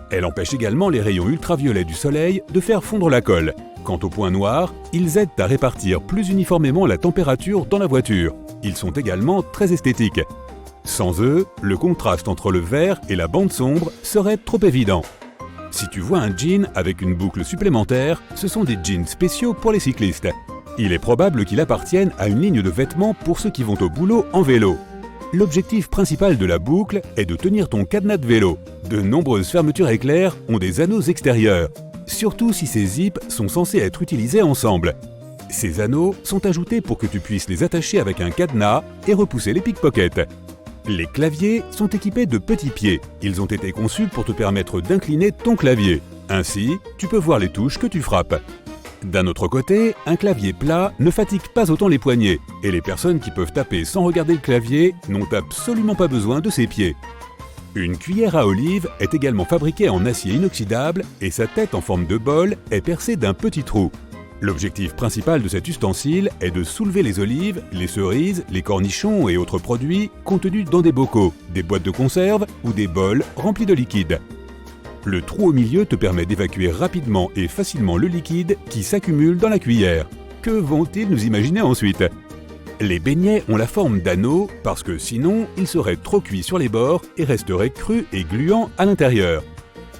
Elle empêche également les rayons ultraviolets du soleil de faire fondre la colle. Quant aux points noirs, ils aident à répartir plus uniformément la température dans la voiture. Ils sont également très esthétiques. Sans eux, le contraste entre le vert et la bande sombre serait trop évident. Si tu vois un jean avec une boucle supplémentaire, ce sont des jeans spéciaux pour les cyclistes. Il est probable qu'il appartienne à une ligne de vêtements pour ceux qui vont au boulot en vélo. L'objectif principal de la boucle est de tenir ton cadenas de vélo. De nombreuses fermetures éclairs ont des anneaux extérieurs, surtout si ces zips sont censés être utilisés ensemble. Ces anneaux sont ajoutés pour que tu puisses les attacher avec un cadenas et repousser les pickpockets. Les claviers sont équipés de petits pieds. Ils ont été conçus pour te permettre d'incliner ton clavier. Ainsi, tu peux voir les touches que tu frappes. D'un autre côté, un clavier plat ne fatigue pas autant les poignets, et les personnes qui peuvent taper sans regarder le clavier n'ont absolument pas besoin de ses pieds. Une cuillère à olive est également fabriquée en acier inoxydable et sa tête en forme de bol est percée d'un petit trou. L'objectif principal de cet ustensile est de soulever les olives, les cerises, les cornichons et autres produits contenus dans des bocaux, des boîtes de conserve ou des bols remplis de liquide. Le trou au milieu te permet d'évacuer rapidement et facilement le liquide qui s'accumule dans la cuillère. Que vont-ils nous imaginer ensuite ? Les beignets ont la forme d'anneaux parce que sinon, ils seraient trop cuits sur les bords et resteraient crus et gluants à l'intérieur.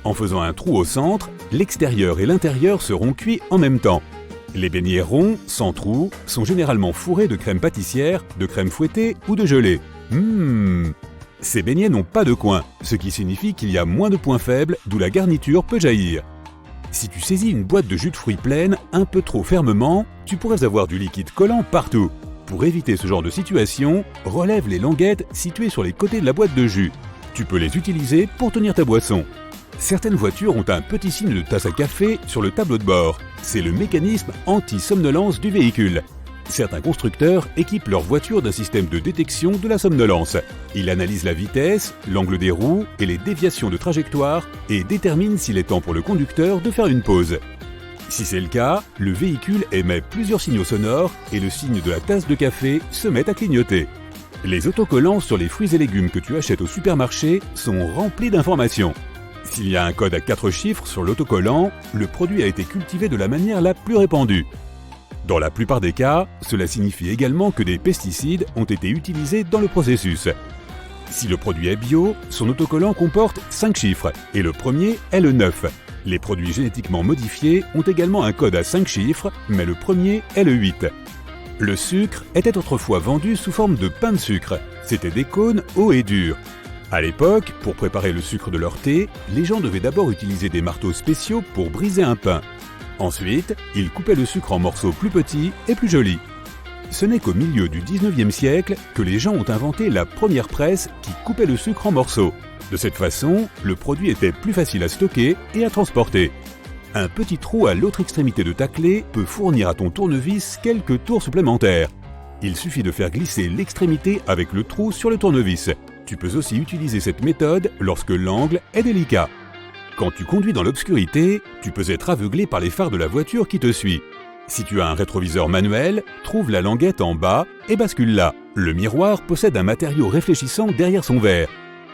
En faisant un trou au centre, l'extérieur et l'intérieur seront cuits en même temps. Les beignets ronds, sans trou, sont généralement fourrés de crème pâtissière, de crème fouettée ou de gelée. Ces beignets n'ont pas de coin, ce qui signifie qu'il y a moins de points faibles, d'où la garniture peut jaillir. Si tu saisis une boîte de jus de fruits pleine un peu trop fermement, tu pourrais avoir du liquide collant partout. Pour éviter ce genre de situation, relève les languettes situées sur les côtés de la boîte de jus. Tu peux les utiliser pour tenir ta boisson. Certaines voitures ont un petit signe de tasse à café sur le tableau de bord. C'est le mécanisme anti-somnolence du véhicule. Certains constructeurs équipent leur voiture d'un système de détection de la somnolence. Il analyse la vitesse, l'angle des roues et les déviations de trajectoire et détermine s'il est temps pour le conducteur de faire une pause. Si c'est le cas, le véhicule émet plusieurs signaux sonores et le signe de la tasse de café se met à clignoter. Les autocollants sur les fruits et légumes que tu achètes au supermarché sont remplis d'informations. S'il y a un code à 4 chiffres sur l'autocollant, le produit a été cultivé de la manière la plus répandue. Dans la plupart des cas, cela signifie également que des pesticides ont été utilisés dans le processus. Si le produit est bio, son autocollant comporte 5 chiffres et le premier est le 9. Les produits génétiquement modifiés ont également un code à 5 chiffres, mais le premier est le 8. Le sucre était autrefois vendu sous forme de pain de sucre. C'était des cônes hauts et durs. À l'époque, pour préparer le sucre de leur thé, les gens devaient d'abord utiliser des marteaux spéciaux pour briser un pain. Ensuite, ils coupaient le sucre en morceaux plus petits et plus jolis. Ce n'est qu'au milieu du 19e siècle que les gens ont inventé la première presse qui coupait le sucre en morceaux. De cette façon, le produit était plus facile à stocker et à transporter. Un petit trou à l'autre extrémité de ta clé peut fournir à ton tournevis quelques tours supplémentaires. Il suffit de faire glisser l'extrémité avec le trou sur le tournevis. Tu peux aussi utiliser cette méthode lorsque l'angle est délicat. Quand tu conduis dans l'obscurité, tu peux être aveuglé par les phares de la voiture qui te suit. Si tu as un rétroviseur manuel, trouve la languette en bas et bascule-la. Le miroir possède un matériau réfléchissant derrière son verre.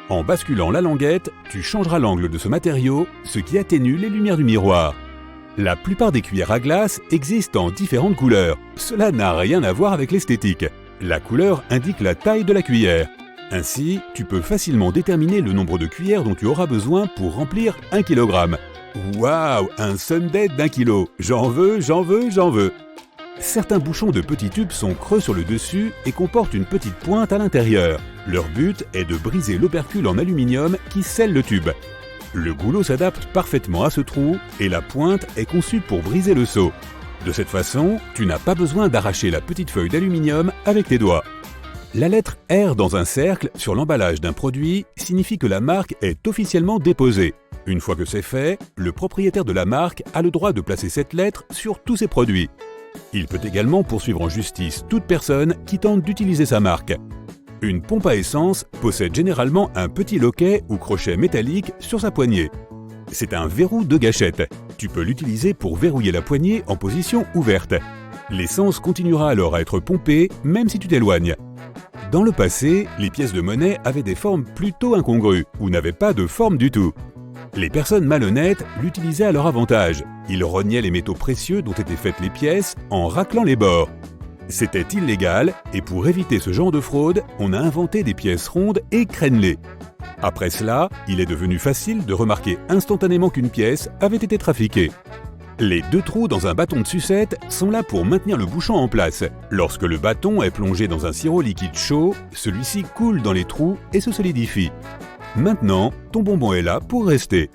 En basculant la languette, tu changeras l'angle de ce matériau, ce qui atténue les lumières du miroir. La plupart des cuillères à glace existent en différentes couleurs. Cela n'a rien à voir avec l'esthétique. La couleur indique la taille de la cuillère. Ainsi, tu peux facilement déterminer le nombre de cuillères dont tu auras besoin pour remplir 1 kg. Waouh, un sundae d'1 kg. J'en veux, j'en veux, j'en veux. Certains bouchons de petits tubes sont creux sur le dessus et comportent une petite pointe à l'intérieur. Leur but est de briser l'opercule en aluminium qui scelle le tube. Le goulot s'adapte parfaitement à ce trou et la pointe est conçue pour briser le seau. De cette façon, tu n'as pas besoin d'arracher la petite feuille d'aluminium avec tes doigts. La lettre R dans un cercle sur l'emballage d'un produit signifie que la marque est officiellement déposée. Une fois que c'est fait, le propriétaire de la marque a le droit de placer cette lettre sur tous ses produits. Il peut également poursuivre en justice toute personne qui tente d'utiliser sa marque. Une pompe à essence possède généralement un petit loquet ou crochet métallique sur sa poignée. C'est un verrou de gâchette. Tu peux l'utiliser pour verrouiller la poignée en position ouverte. L'essence continuera alors à être pompée même si tu t'éloignes. Dans le passé, les pièces de monnaie avaient des formes plutôt incongrues ou n'avaient pas de forme du tout. Les personnes malhonnêtes l'utilisaient à leur avantage. Ils rognaient les métaux précieux dont étaient faites les pièces en raclant les bords. C'était illégal et pour éviter ce genre de fraude, on a inventé des pièces rondes et crénelées. Après cela, il est devenu facile de remarquer instantanément qu'une pièce avait été trafiquée. Les 2 trous dans un bâton de sucette sont là pour maintenir le bouchon en place. Lorsque le bâton est plongé dans un sirop liquide chaud, celui-ci coule dans les trous et se solidifie. Maintenant, ton bonbon est là pour rester.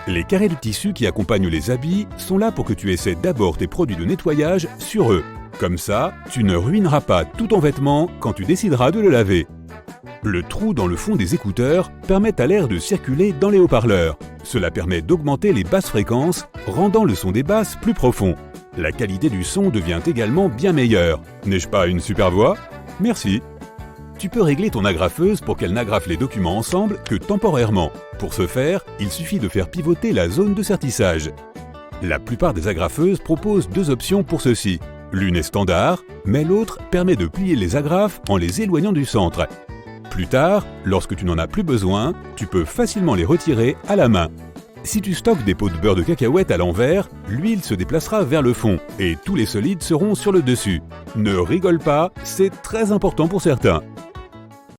Les carrés de tissu qui accompagnent les habits sont là pour que tu essaies d'abord tes produits de nettoyage sur eux. Comme ça, tu ne ruineras pas tout ton vêtement quand tu décideras de le laver. Le trou dans le fond des écouteurs permet à l'air de circuler dans les haut-parleurs. Cela permet d'augmenter les basses fréquences, rendant le son des basses plus profond. La qualité du son devient également bien meilleure. N'ai-je pas une super voix? Merci. Tu peux régler ton agrafeuse pour qu'elle n'agrafe les documents ensemble que temporairement. Pour ce faire, il suffit de faire pivoter la zone de sertissage. La plupart des agrafeuses proposent 2 options pour ceci. L'une est standard, mais l'autre permet de plier les agrafes en les éloignant du centre. Plus tard, lorsque tu n'en as plus besoin, tu peux facilement les retirer à la main. Si tu stockes des pots de beurre de cacahuète à l'envers, l'huile se déplacera vers le fond et tous les solides seront sur le dessus. Ne rigole pas, c'est très important pour certains.